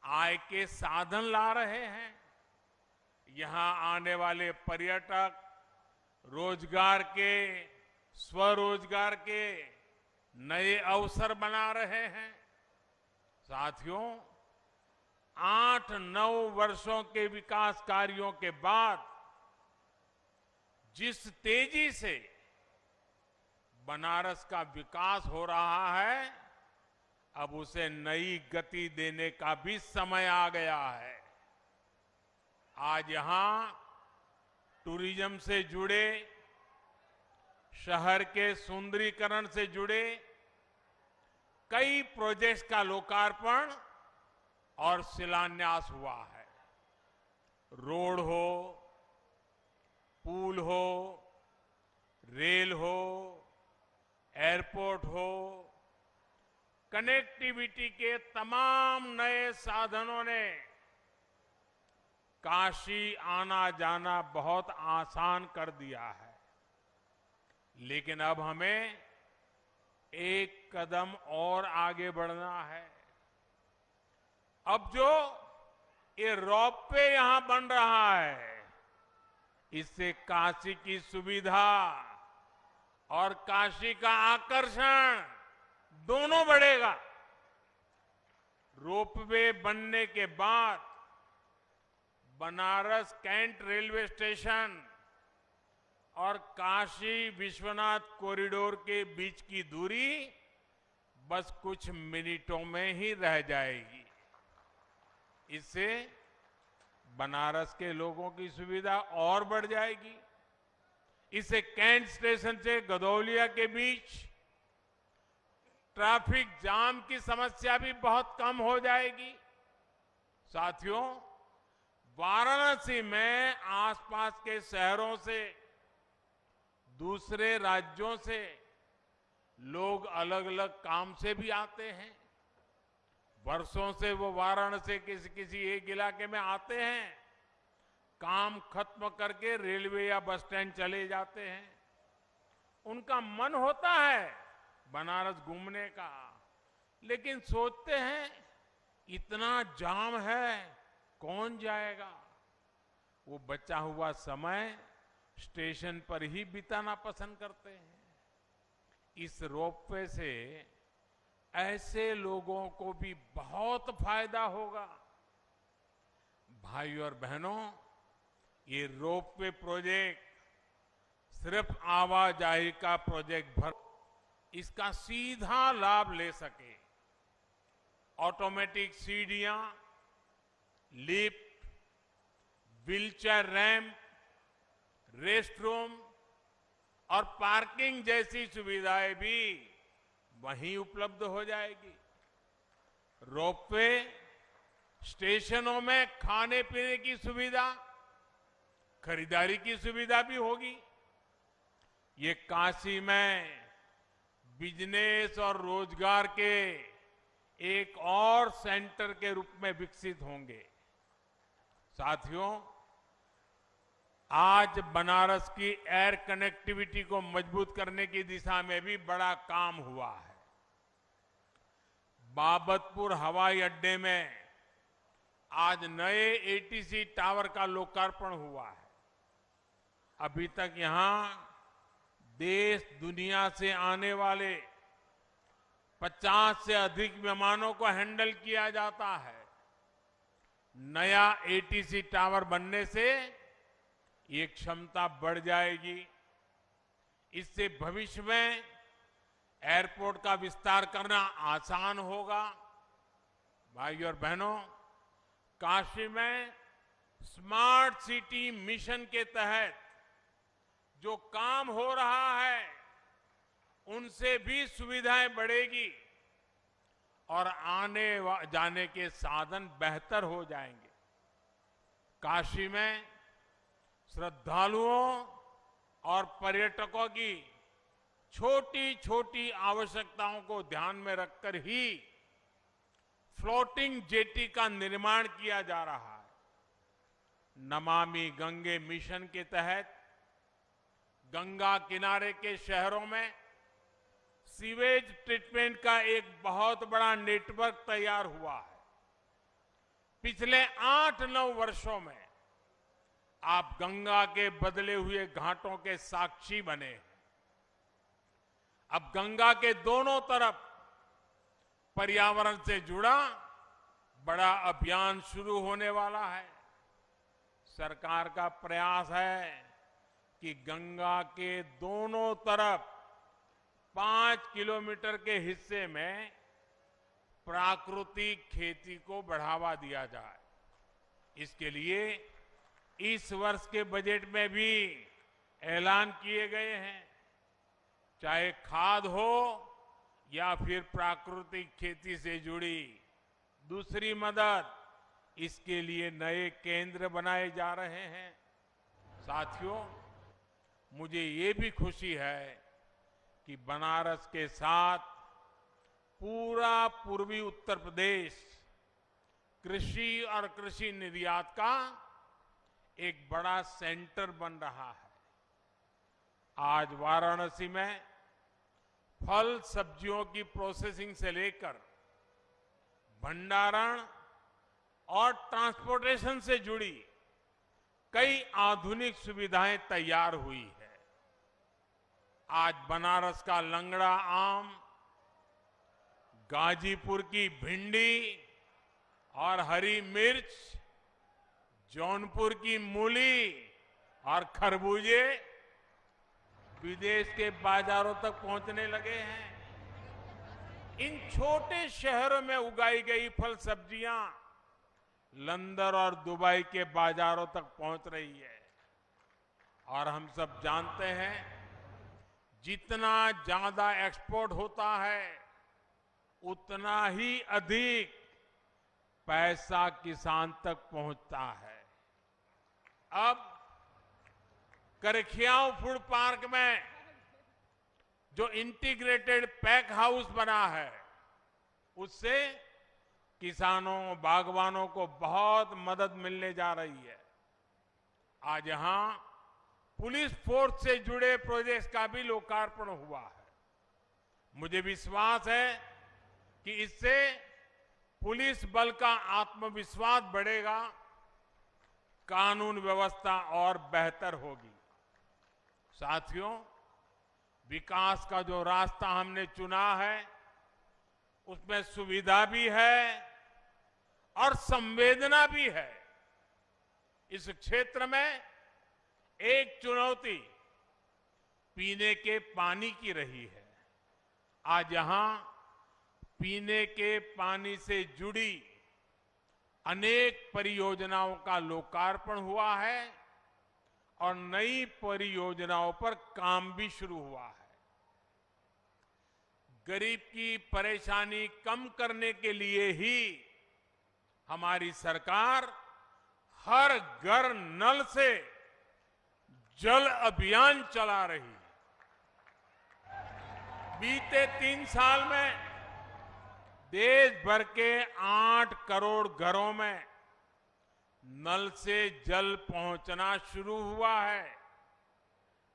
आय के साधन ला रहे हैं। यहां आने वाले पर्यटक रोजगार के, स्वरोजगार के नए अवसर बना रहे हैं। साथियों, 8-9 वर्षों के विकास कार्यों के बाद जिस तेजी से बनारस का विकास हो रहा है, अब उसे नई गति देने का भी समय आ गया है। आज यहां टूरिज्म से जुड़े, शहर के सुंदरीकरण से जुड़े कई प्रोजेक्ट्स का लोकार्पण और शिलान्यास हुआ है। रोड हो, पुल हो, रेल हो, एयरपोर्ट हो, कनेक्टिविटी के तमाम नए साधनों ने काशी आना जाना बहुत आसान कर दिया है। लेकिन अब हमें एक कदम और आगे बढ़ना है। अब जो ये रोपवे यहां बन रहा है, इससे काशी की सुविधा और काशी का आकर्षण दोनों बढ़ेगा। रोपवे बनने के बाद बनारस कैंट रेलवे स्टेशन और काशी विश्वनाथ कॉरिडोर के बीच की दूरी बस कुछ मिनटों में ही रह जाएगी। इससे बनारस के लोगों की सुविधा और बढ़ जाएगी। इससे कैंट स्टेशन से गदौलिया के बीच ट्रैफिक जाम की समस्या भी बहुत कम हो जाएगी। साथियों, वाराणसी में आसपास के शहरों से, दूसरे राज्यों से लोग अलग अलग काम से भी आते हैं। वर्षों से वो वाराणसी किसी एक इलाके में आते हैं, काम खत्म करके रेलवे या बस स्टैंड चले जाते हैं। उनका मन होता है बनारस घूमने का, लेकिन सोचते हैं इतना जाम है, कौन जाएगा। वो बचा हुआ समय स्टेशन पर ही बिताना पसंद करते हैं। इस रोपवे से ऐसे लोगों को भी बहुत फायदा होगा। भाइयों और बहनों, ये रोपवे प्रोजेक्ट सिर्फ आवाजाही का प्रोजेक्ट भर, इसका सीधा लाभ ले सके। ऑटोमेटिक सीढ़ियां, lift, wheelchair ramp, rest room और पार्किंग जैसी सुविधाएं भी वहीं उपलब्ध हो जाएगी। रोपवे स्टेशनों में खाने पीने की सुविधा, खरीदारी की सुविधा भी होगी। ये काशी में बिजनेस और रोजगार के एक और सेंटर के रूप में विकसित होंगे। साथियों, आज बनारस की एयर कनेक्टिविटी को मजबूत करने की दिशा में भी बड़ा काम हुआ है। बाबतपुर हवाई अड्डे में आज नए एटीसी टावर का लोकार्पण हुआ है। अभी तक यहां देश दुनिया से आने वाले 50 से अधिक विमानों को हैंडल किया जाता है। नया एटीसी टावर बनने से ये क्षमता बढ़ जाएगी। इससे भविष्य में एयरपोर्ट का विस्तार करना आसान होगा। भाइयों और बहनों, काशी में स्मार्ट सिटी मिशन के तहत जो काम हो रहा है, उनसे भी सुविधाएं बढ़ेगी। और जाने के साधन बेहतर हो जाएंगे। काशी में श्रद्धालुओं और पर्यटकों की छोटी छोटी आवश्यकताओं को ध्यान में रखकर ही फ्लोटिंग जेटी का निर्माण किया जा रहा है। नमामि गंगे मिशन के तहत गंगा किनारे के शहरों में सीवेज ट्रीटमेंट का एक बहुत बड़ा नेटवर्क तैयार हुआ है। पिछले 8-9 वर्षों में आप गंगा के बदले हुए घाटों के साक्षी बने हैं। अब गंगा के दोनों तरफ पर्यावरण से जुड़ा बड़ा अभियान शुरू होने वाला है। सरकार का प्रयास है कि गंगा के दोनों तरफ 5 किलोमीटर के हिस्से में प्राकृतिक खेती को बढ़ावा दिया जाए। इसके लिए इस वर्ष के बजट में भी ऐलान किए गए हैं, चाहे खाद हो या फिर प्राकृतिक खेती से जुड़ी दूसरी मदद, इसके लिए नए केंद्र बनाए जा रहे हैं। साथियों, मुझे ये भी खुशी है कि बनारस के साथ पूरा पूर्वी उत्तर प्रदेश कृषि और कृषि निर्यात का एक बड़ा सेंटर बन रहा है। आज वाराणसी में फल सब्जियों की प्रोसेसिंग से लेकर भंडारण और ट्रांसपोर्टेशन से जुड़ी कई आधुनिक सुविधाएं तैयार हुई है। आज बनारस का लंगड़ा आम, गाजीपुर की भिंडी और हरी मिर्च, जौनपुर की मूली और खरबूजे विदेश के बाजारों तक पहुंचने लगे हैं। इन छोटे शहरों में उगाई गई फल सब्जियां लंदन और दुबई के बाजारों तक पहुंच रही है। और हम सब जानते हैं, जितना ज्यादा एक्सपोर्ट होता है उतना ही अधिक पैसा किसान तक पहुंचता है। अब करखियाओं फूड पार्क में जो इंटीग्रेटेड पैक हाउस बना है, उससे किसानों, बागवानों को बहुत मदद मिलने जा रही है। आज यहां पुलिस फोर्स से जुड़े प्रोजेक्ट्स का भी लोकार्पण हुआ है। मुझे विश्वास है कि इससे पुलिस बल का आत्मविश्वास बढ़ेगा, कानून व्यवस्था और बेहतर होगी। साथियों, विकास का जो रास्ता हमने चुना है उसमें सुविधा भी है और संवेदना भी है। इस क्षेत्र में एक चुनौती पीने के पानी की रही है। आज यहां पीने के पानी से जुड़ी अनेक परियोजनाओं का लोकार्पण हुआ है और नई परियोजनाओं पर काम भी शुरू हुआ है। गरीब की परेशानी कम करने के लिए ही हमारी सरकार हर घर नल से जल अभियान चला रही है। बीते 3 साल में देश भर के 8 करोड़ घरों में नल से जल पहुंचना शुरू हुआ है।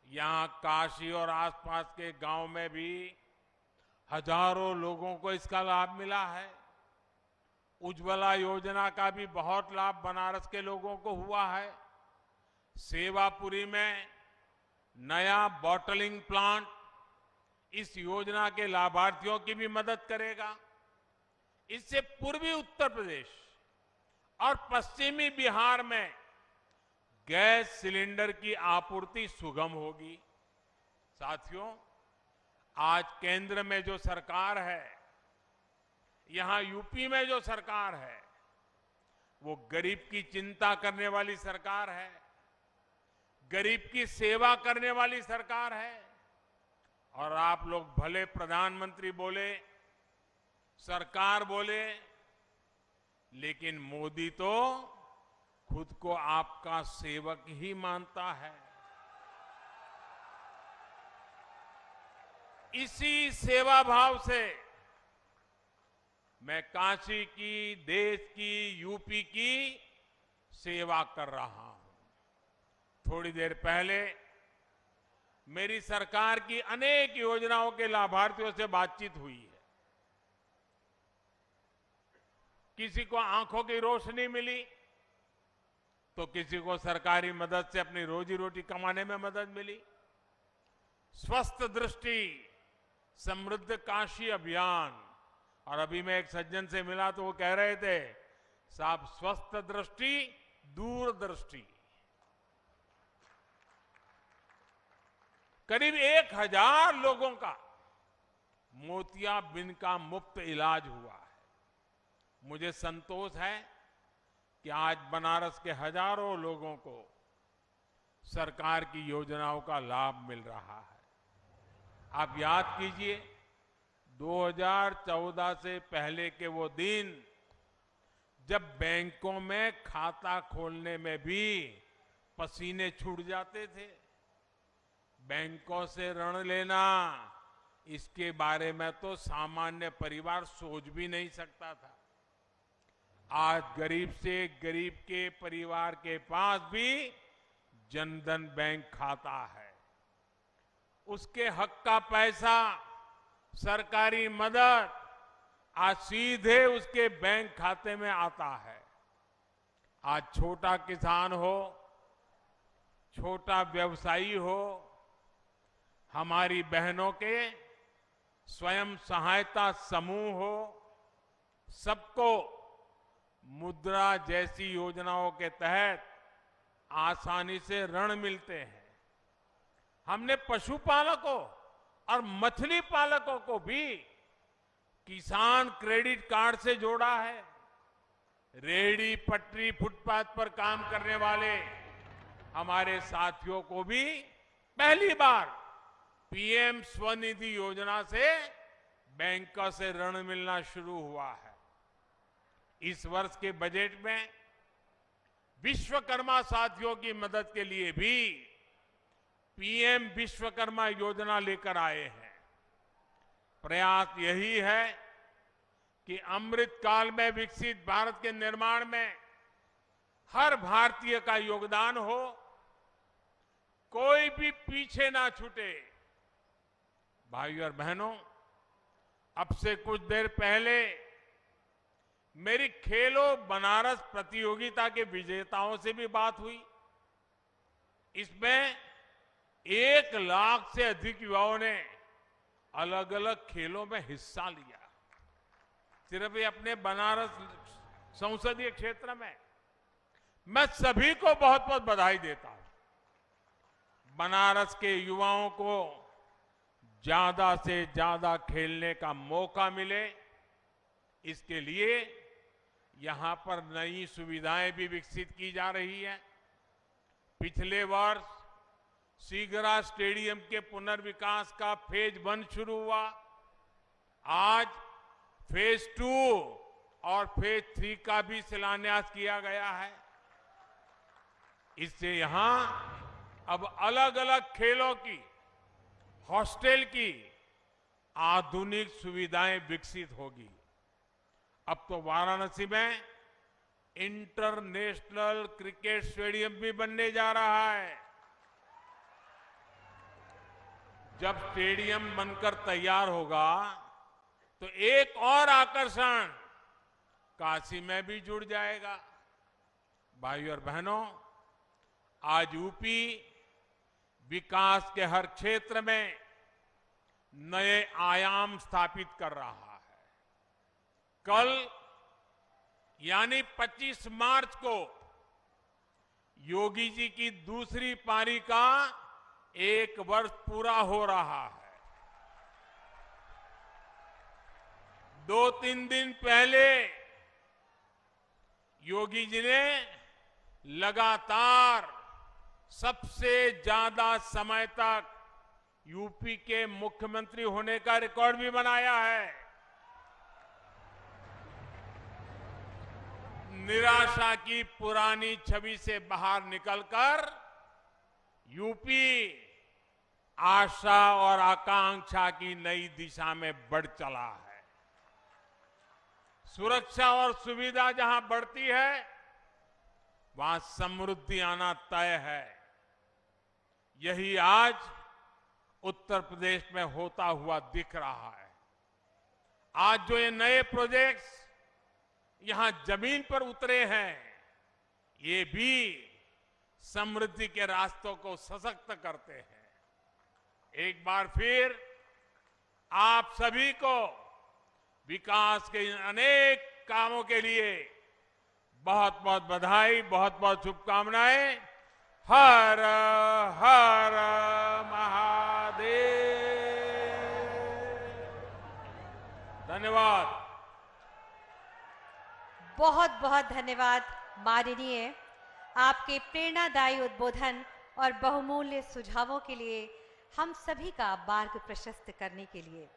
यहां काशी और आसपास के गांव में भी हजारों लोगों को इसका लाभ मिला है। उज्ज्वला योजना का भी बहुत लाभ बनारस के लोगों को हुआ है। सेवापुरी में नया बॉटलिंग प्लांट इस योजना के लाभार्थियों की भी मदद करेगा। इससे पूर्वी उत्तर प्रदेश और पश्चिमी बिहार में गैस सिलेंडर की आपूर्ति सुगम होगी। साथियों, आज केंद्र में जो सरकार है, यहां यूपी में जो सरकार है, वो गरीब की चिंता करने वाली सरकार है, गरीब की सेवा करने वाली सरकार है। और आप लोग भले प्रधानमंत्री बोले, सरकार बोले, लेकिन मोदी तो खुद को आपका सेवक ही मानता है। इसी सेवा भाव से मैं काशी की, देश की, यूपी की सेवा कर रहा हूं। थोड़ी देर पहले मेरी सरकार की अनेक योजनाओं के लाभार्थियों से बातचीत हुई है। किसी को आंखों की रोशनी मिली, तो किसी को सरकारी मदद से अपनी रोजी रोटी कमाने में मदद मिली। स्वस्थ दृष्टि समृद्ध काशी अभियान, और अभी मैं एक सज्जन से मिला तो वो कह रहे थे, साहब स्वस्थ दृष्टि दूरदृष्टि। करीब 1000 लोगों का मोतियाबिंद का मुफ्त इलाज हुआ है। मुझे संतोष है कि आज बनारस के हजारों लोगों को सरकार की योजनाओं का लाभ मिल रहा है। आप याद कीजिए, 2014 से पहले के वो दिन जब बैंकों में खाता खोलने में भी पसीने छूट जाते थे। बैंकों से ऋण लेना, इसके बारे में तो सामान्य परिवार सोच भी नहीं सकता था। आज गरीब से गरीब के परिवार के पास भी जनधन बैंक खाता है। उसके हक का पैसा, सरकारी मदद आज सीधे उसके बैंक खाते में आता है। आज छोटा किसान हो, छोटा व्यवसायी हो, हमारी बहनों के स्वयं सहायता समूह हो, सबको मुद्रा जैसी योजनाओं के तहत आसानी से ऋण मिलते हैं। हमने पशुपालकों और मछली पालकों को भी किसान क्रेडिट कार्ड से जोड़ा है। रेहड़ी पटरी फुटपाथ पर काम करने वाले हमारे साथियों को भी पहली बार पीएम स्वनिधि योजना से बैंकों से ऋण मिलना शुरू हुआ है। इस वर्ष के बजट में विश्वकर्मा साथियों की मदद के लिए भी पीएम विश्वकर्मा योजना लेकर आए हैं। प्रयास यही है कि अमृत काल में विकसित भारत के निर्माण में हर भारतीय का योगदान हो, कोई भी पीछे ना छूटे। भाइयों और बहनों, अब से कुछ देर पहले मेरी खेलो बनारस प्रतियोगिता के विजेताओं से भी बात हुई। इसमें 1 लाख से अधिक युवाओं ने अलग अलग खेलों में हिस्सा लिया। सिर्फ ये अपने बनारस संसदीय क्षेत्र में। मैं सभी को बहुत बहुत बधाई देता हूं। बनारस के युवाओं को ज्यादा से ज्यादा खेलने का मौका मिले, इसके लिए यहां पर नई सुविधाएं भी विकसित की जा रही है। पिछले वर्ष सीगरा स्टेडियम के पुनर्विकास का फेज 1 शुरू हुआ। आज फेज 2 और फेज 3 का भी शिलान्यास किया गया है। इससे यहां अब अलग अलग खेलों की, हॉस्टल की आधुनिक सुविधाएं विकसित होगी। अब तो वाराणसी में इंटरनेशनल क्रिकेट स्टेडियम भी बनने जा रहा है। जब स्टेडियम बनकर तैयार होगा तो एक और आकर्षण काशी में भी जुड़ जाएगा। भाइयों और बहनों, आज यूपी विकास के हर क्षेत्र में नए आयाम स्थापित कर रहा है। कल यानी 25 मार्च को योगी जी की दूसरी पारी का 1 वर्ष पूरा हो रहा है। 2-3 दिन पहले योगी जी ने लगातार सबसे ज्यादा समय तक यूपी के मुख्यमंत्री होने का रिकॉर्ड भी बनाया है। निराशा की पुरानी छवि से बाहर निकलकर यूपी आशा और आकांक्षा की नई दिशा में बढ़ चला है। सुरक्षा और सुविधा जहां बढ़ती है, वहां समृद्धि आना तय है। यही आज उत्तर प्रदेश में होता हुआ दिख रहा है। आज जो ये नए प्रोजेक्ट्स यहां जमीन पर उतरे हैं, ये भी समृद्धि के रास्तों को सशक्त करते हैं। एक बार फिर आप सभी को विकास के इन अनेक कामों के लिए बहुत बहुत बधाई, बहुत बहुत शुभकामनाएं। हर हर महादेव। धन्यवाद। बहुत बहुत धन्यवाद माननीय, आपके प्रेरणादायी उद्बोधन और बहुमूल्य सुझावों के लिए, हम सभी का मार्ग प्रशस्त करने के लिए।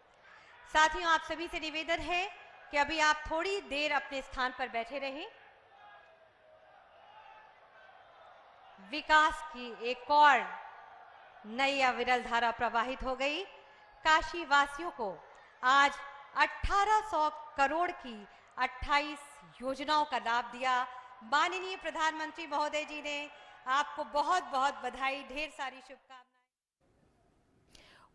साथियों, आप सभी से निवेदन है कि अभी आप थोड़ी देर अपने स्थान पर बैठे रहें। विकास की एक और नई अविरल धारा प्रवाहित हो गई। काशी वासियों को आज 1800 करोड़ की 28 योजनाओं का लाभ दिया। माननीय प्रधानमंत्री महोदय जी ने आपको बहुत बहुत बधाई, ढेर सारी शुभकामनाएं।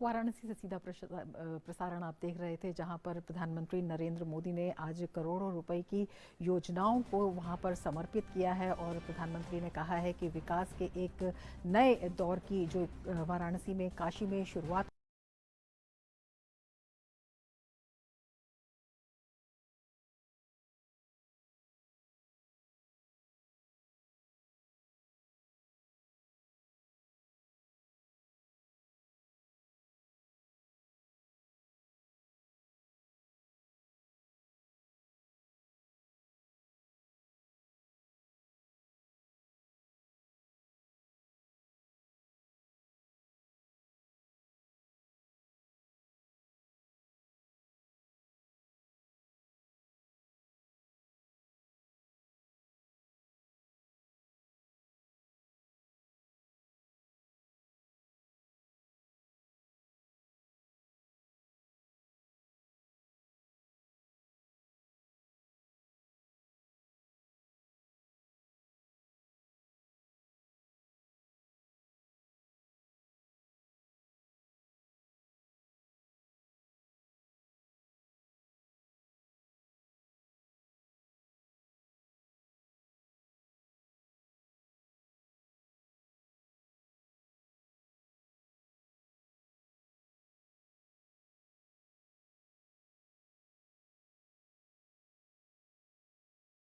वाराणसी से सीधा प्रसारण आप देख रहे थे, जहां पर प्रधानमंत्री नरेंद्र मोदी ने आज करोड़ों रुपए की योजनाओं को वहां पर समर्पित किया है और प्रधानमंत्री ने कहा है कि विकास के एक नए दौर की जो वाराणसी में, काशी में शुरुआत